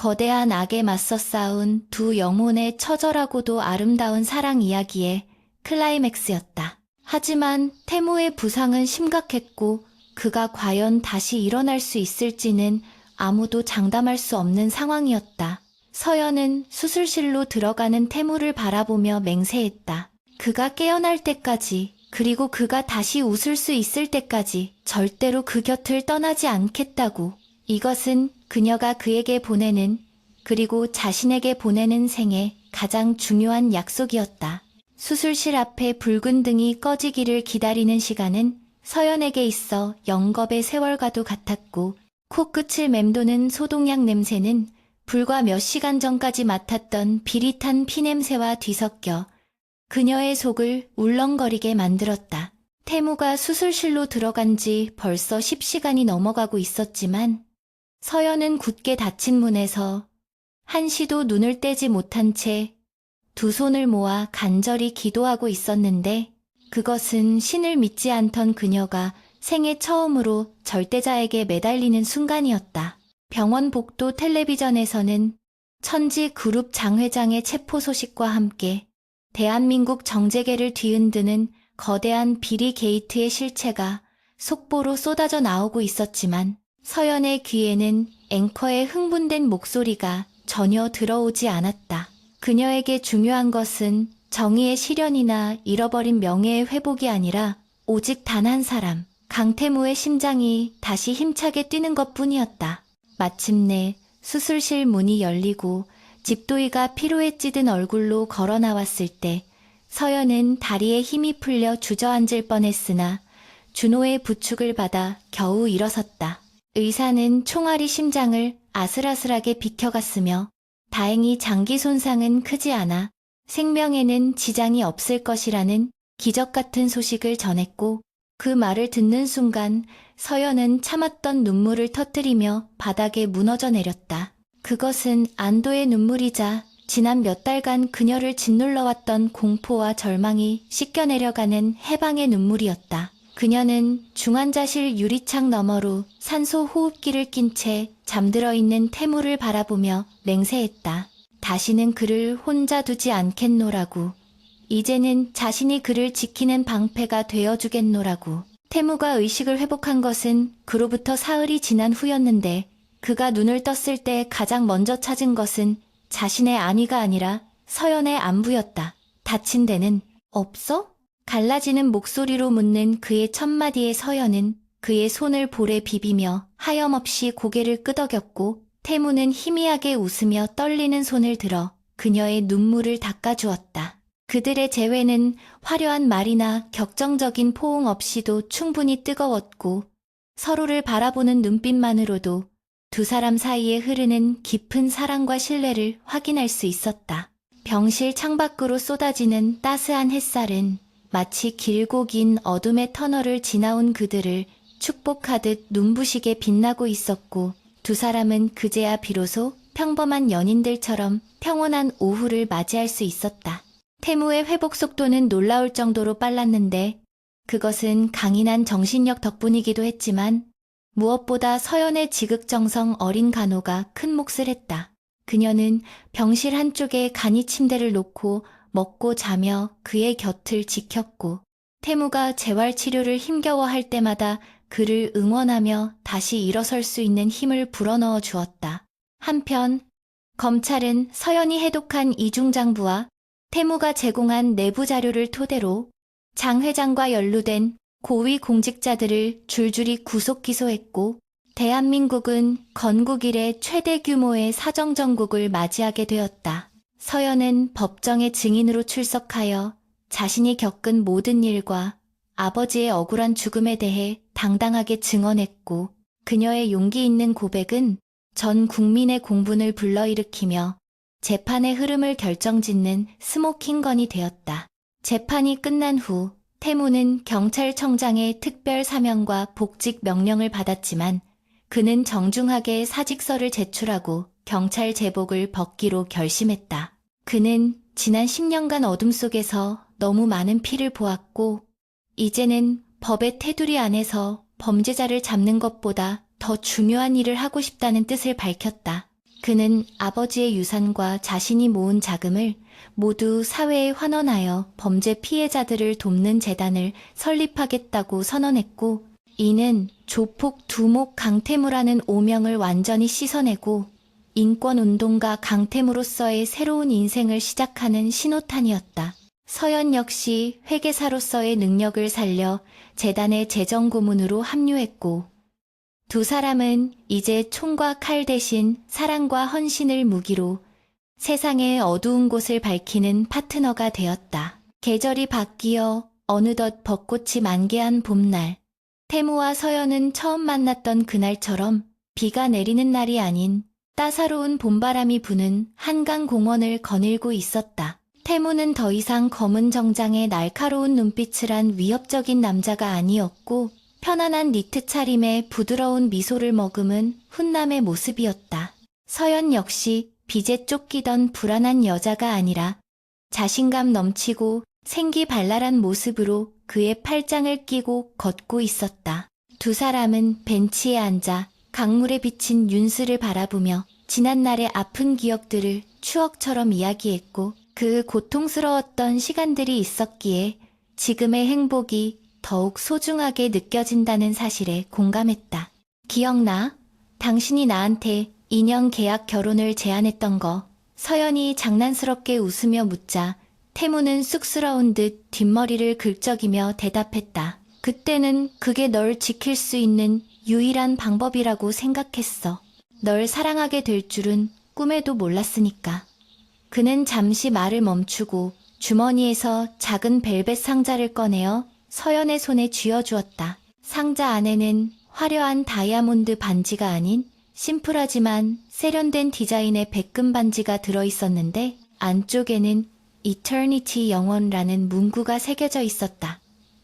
거대한 악에 맞서 싸운 두 영혼의 처절하고도 아름다운 사랑 이야기의 클라이맥스였다. 하지만 태무의 부상은 심각했고 그가 과연 다시 일어날 수 있을지는 아무도 장담할 수 없는 상황이었다. 서연은 수술실로 들어가는 태무를 바라보며 맹세했다. 그가 깨어날 때까지, 그리고 그가 다시 웃을 수 있을 때까지 절대로 그 곁을 떠나지 않겠다고. 이것은 그녀가 그에게 보내는, 그리고 자신에게 보내는 생의 가장 중요한 약속이었다. 수술실 앞에 붉은 등이 꺼지기를 기다리는 시간은 서연에게 있어 영겁의 세월과도 같았고, 코끝을 맴도는 소독약 냄새는 불과 몇 시간 전까지 맡았던 비릿한 피냄새와 뒤섞여 그녀의 속을 울렁거리게 만들었다. 태무가 수술실로 들어간 지 벌써 10시간이 넘어가고 있었지만 서연은 굳게 닫힌 문에서 한시도 눈을 떼지 못한 채 두 손을 모아 간절히 기도하고 있었는데, 그것은 신을 믿지 않던 그녀가 생애 처음으로 절대자에게 매달리는 순간이었다. 병원 복도 텔레비전에서는 천지 그룹 장 회장의 체포 소식과 함께 대한민국 정재계를 뒤흔드는 거대한 비리 게이트의 실체가 속보로 쏟아져 나오고 있었지만 서연의 귀에는 앵커의 흥분된 목소리가 전혀 들어오지 않았다. 그녀에게 중요한 것은 정의의 실현이나 잃어버린 명예의 회복이 아니라 오직 단 한 사람, 강태무의 심장이 다시 힘차게 뛰는 것뿐이었다. 마침내 수술실 문이 열리고 집도이가 피로에 찌든 얼굴로 걸어 나왔을 때 서연은 다리에 힘이 풀려 주저앉을 뻔했으나 준호의 부축을 받아 겨우 일어섰다. 의사는 총알이 심장을 아슬아슬하게 비켜갔으며 다행히 장기 손상은 크지 않아 생명에는 지장이 없을 것이라는 기적 같은 소식을 전했고, 그 말을 듣는 순간 서연은 참았던 눈물을 터뜨리며 바닥에 무너져 내렸다. 그것은 안도의 눈물이자 지난 몇 달간 그녀를 짓눌러왔던 공포와 절망이 씻겨내려가는 해방의 눈물이었다. 그녀는 중환자실 유리창 너머로 산소 호흡기를 낀 채 잠들어 있는 태무를 바라보며 맹세했다. 다시는 그를 혼자 두지 않겠노라고. 이제는 자신이 그를 지키는 방패가 되어주겠노라고. 태무가 의식을 회복한 것은 그로부터 사흘이 지난 후였는데, 그가 눈을 떴을 때 가장 먼저 찾은 것은 자신의 안위가 아니라 서연의 안부였다. 다친 데는 없어? 갈라지는 목소리로 묻는 그의 첫마디에 서연은 그의 손을 볼에 비비며 하염없이 고개를 끄덕였고, 태무는 희미하게 웃으며 떨리는 손을 들어 그녀의 눈물을 닦아주었다. 그들의 재회는 화려한 말이나 격정적인 포옹 없이도 충분히 뜨거웠고, 서로를 바라보는 눈빛만으로도 두 사람 사이에 흐르는 깊은 사랑과 신뢰를 확인할 수 있었다. 병실 창밖으로 쏟아지는 따스한 햇살은 마치 길고 긴 어둠의 터널을 지나온 그들을 축복하듯 눈부시게 빛나고 있었고, 두 사람은 그제야 비로소 평범한 연인들처럼 평온한 오후를 맞이할 수 있었다. 태무의 회복 속도는 놀라울 정도로 빨랐는데, 그것은 강인한 정신력 덕분이기도 했지만 무엇보다 서연의 지극정성 어린 간호가 큰 몫을 했다. 그녀는 병실 한쪽에 간이 침대를 놓고 먹고 자며 그의 곁을 지켰고, 태무가 재활치료를 힘겨워할 때마다 그를 응원하며 다시 일어설 수 있는 힘을 불어넣어 주었다. 한편 검찰은 서연이 해독한 이중장부와 태무가 제공한 내부 자료를 토대로 장 회장과 연루된 고위 공직자들을 줄줄이 구속 기소했고, 대한민국은 건국 이래 최대 규모의 사정정국을 맞이하게 되었다. 서연은 법정의 증인으로 출석하여 자신이 겪은 모든 일과 아버지의 억울한 죽음에 대해 당당하게 증언했고, 그녀의 용기 있는 고백은 전 국민의 공분을 불러일으키며 재판의 흐름을 결정짓는 스모킹건이 되었다. 재판이 끝난 후 태무는 경찰청장의 특별 사면과 복직 명령을 받았지만 그는 정중하게 사직서를 제출하고 경찰 제복을 벗기로 결심했다. 그는 지난 10년간 어둠 속에서 너무 많은 피를 보았고, 이제는 법의 테두리 안에서 범죄자를 잡는 것보다 더 중요한 일을 하고 싶다는 뜻을 밝혔다. 그는 아버지의 유산과 자신이 모은 자금을 모두 사회에 환원하여 범죄 피해자들을 돕는 재단을 설립하겠다고 선언했고, 이는 조폭 두목 강태무라는 오명을 완전히 씻어내고 인권운동가 강태무로서의 새로운 인생을 시작하는 신호탄이었다. 서연 역시 회계사로서의 능력을 살려 재단의 재정 고문으로 합류했고, 두 사람은 이제 총과 칼 대신 사랑과 헌신을 무기로 세상의 어두운 곳을 밝히는 파트너가 되었다. 계절이 바뀌어 어느덧 벚꽃이 만개한 봄날, 태무와 서연은 처음 만났던 그날처럼 비가 내리는 날이 아닌 따사로운 봄바람이 부는 한강 공원을 거닐고 있었다. 태무는 더 이상 검은 정장에 날카로운 눈빛을 한 위협적인 남자가 아니었고, 편안한 니트 차림에 부드러운 미소를 머금은 훈남의 모습이었다. 서연 역시 빚에 쫓기던 불안한 여자가 아니라 자신감 넘치고 생기발랄한 모습으로 그의 팔짱을 끼고 걷고 있었다. 두 사람은 벤치에 앉아 강물에 비친 윤수를 바라보며 지난날의 아픈 기억들을 추억처럼 이야기했고, 그 고통스러웠던 시간들이 있었기에 지금의 행복이 더욱 소중하게 느껴진다는 사실에 공감했다. 기억나? 당신이 나한테 2년 계약 결혼을 제안했던 거. 서연이 장난스럽게 웃으며 묻자 태무는 쑥스러운 듯 뒷머리를 긁적이며 대답했다. 그때는 그게 널 지킬 수 있는 유일한 방법이라고 생각했어. 널 사랑하게 될 줄은 꿈에도 몰랐으니까. 그는 잠시 말을 멈추고 주머니에서 작은 벨벳 상자를 꺼내어 서연의 손에 쥐어주었다. 상자 안에는 화려한 다이아몬드 반지가 아닌 심플하지만 세련된 디자인의 백금 반지가 들어있었는데, 안쪽에는 Eternity 영원이라는 문구가 새겨져 있었다.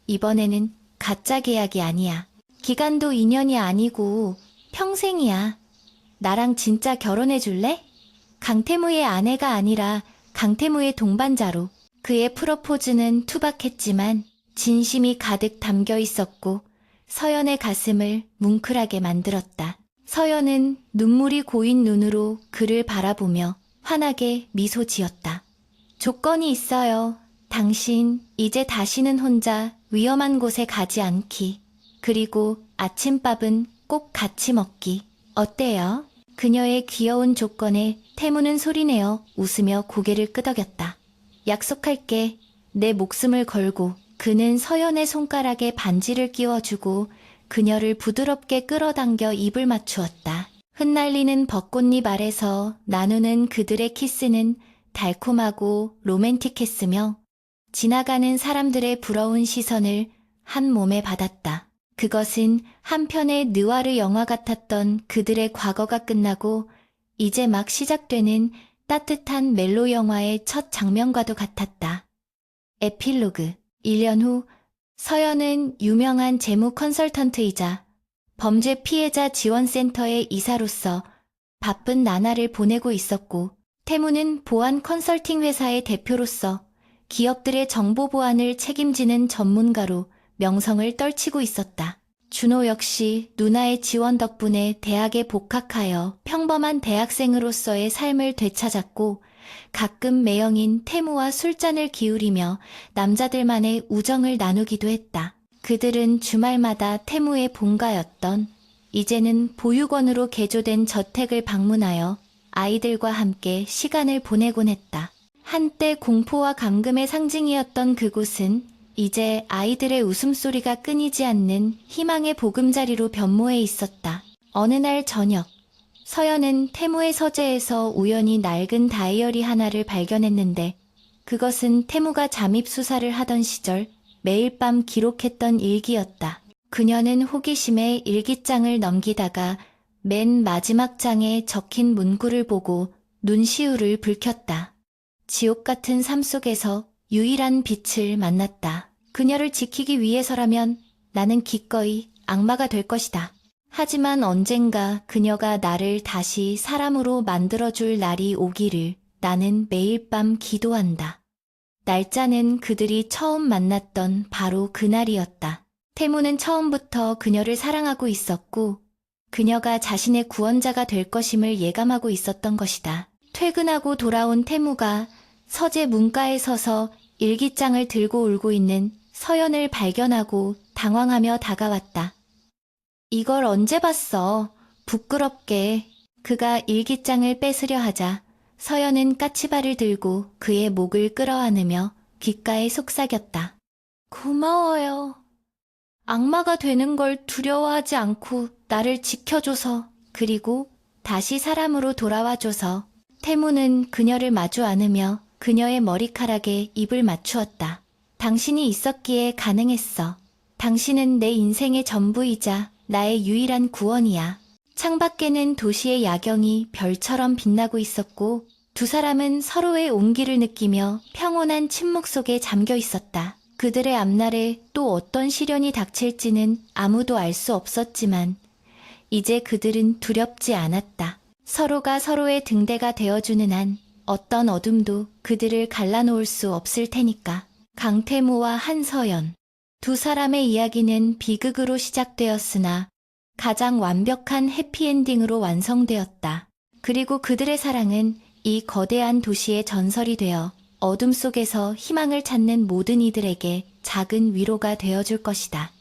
이번에는 가짜 계약이 아니야. 기간도 2년이 아니고 평생이야. 나랑 진짜 결혼해 줄래? 강태무의 아내가 아니라 강태무의 동반자로. 그의 프로포즈는 투박했지만 진심이 가득 담겨 있었고 서연의 가슴을 뭉클하게 만들었다. 서연은 눈물이 고인 눈으로 그를 바라보며 환하게 미소 지었다. 조건이 있어요. 당신 이제 다시는 혼자 위험한 곳에 가지 않기. 그리고 아침밥은 꼭 같이 먹기. 어때요? 그녀의 귀여운 조건에 태무는 소리내어 웃으며 고개를 끄덕였다. 약속할게. 내 목숨을 걸고. 그는 서연의 손가락에 반지를 끼워주고 그녀를 부드럽게 끌어당겨 입을 맞추었다. 흩날리는 벚꽃잎 아래서 나누는 그들의 키스는 달콤하고 로맨틱했으며 지나가는 사람들의 부러운 시선을 한 몸에 받았다. 그것은 한편의 느와르 영화 같았던 그들의 과거가 끝나고 이제 막 시작되는 따뜻한 멜로 영화의 첫 장면과도 같았다. 에필로그. 1년 후 서연은 유명한 재무 컨설턴트이자 범죄 피해자 지원센터의 이사로서 바쁜 나날을 보내고 있었고, 태무는 보안 컨설팅 회사의 대표로서 기업들의 정보 보안을 책임지는 전문가로 명성을 떨치고 있었다. 준호 역시 누나의 지원 덕분에 대학에 복학하여 평범한 대학생으로서의 삶을 되찾았고, 가끔 매형인 태무와 술잔을 기울이며 남자들만의 우정을 나누기도 했다. 그들은 주말마다 태무의 본가였던 이제는 보육원으로 개조된 저택을 방문하여 아이들과 함께 시간을 보내곤 했다. 한때 공포와 감금의 상징이었던 그곳은 이제 아이들의 웃음소리가 끊이지 않는 희망의 보금자리로 변모해 있었다. 어느 날 저녁, 서연은 태무의 서재에서 우연히 낡은 다이어리 하나를 발견했는데, 그것은 태무가 잠입 수사를 하던 시절 매일 밤 기록했던 일기였다. 그녀는 호기심에 일기장을 넘기다가 맨 마지막 장에 적힌 문구를 보고 눈시울을 붉혔다. 지옥 같은 삶 속에서 유일한 빛을 만났다. 그녀를 지키기 위해서라면 나는 기꺼이 악마가 될 것이다. 하지만 언젠가 그녀가 나를 다시 사람으로 만들어줄 날이 오기를 나는 매일 밤 기도한다. 날짜는 그들이 처음 만났던 바로 그날이었다. 태무는 처음부터 그녀를 사랑하고 있었고, 그녀가 자신의 구원자가 될 것임을 예감하고 있었던 것이다. 퇴근하고 돌아온 태무가 서재 문가에 서서 일기장을 들고 울고 있는 서연을 발견하고 당황하며 다가왔다. 이걸 언제 봤어? 부끄럽게. 그가 일기장을 뺏으려 하자 서연은 까치발을 들고 그의 목을 끌어안으며 귓가에 속삭였다. 고마워요. 악마가 되는 걸 두려워하지 않고 나를 지켜줘서, 그리고 다시 사람으로 돌아와줘서. 태무는 그녀를 마주 안으며 그녀의 머리카락에 입을 맞추었다. 당신이 있었기에 가능했어. 당신은 내 인생의 전부이자 나의 유일한 구원이야. 창밖에는 도시의 야경이 별처럼 빛나고 있었고 두 사람은 서로의 온기를 느끼며 평온한 침묵 속에 잠겨 있었다. 그들의 앞날에 또 어떤 시련이 닥칠지는 아무도 알 수 없었지만 이제 그들은 두렵지 않았다. 서로가 서로의 등대가 되어주는 한 어떤 어둠도 그들을 갈라놓을 수 없을 테니까. 강태무와 한서연. 두 사람의 이야기는 비극으로 시작되었으나 가장 완벽한 해피엔딩으로 완성되었다. 그리고 그들의 사랑은 이 거대한 도시의 전설이 되어 어둠 속에서 희망을 찾는 모든 이들에게 작은 위로가 되어줄 것이다.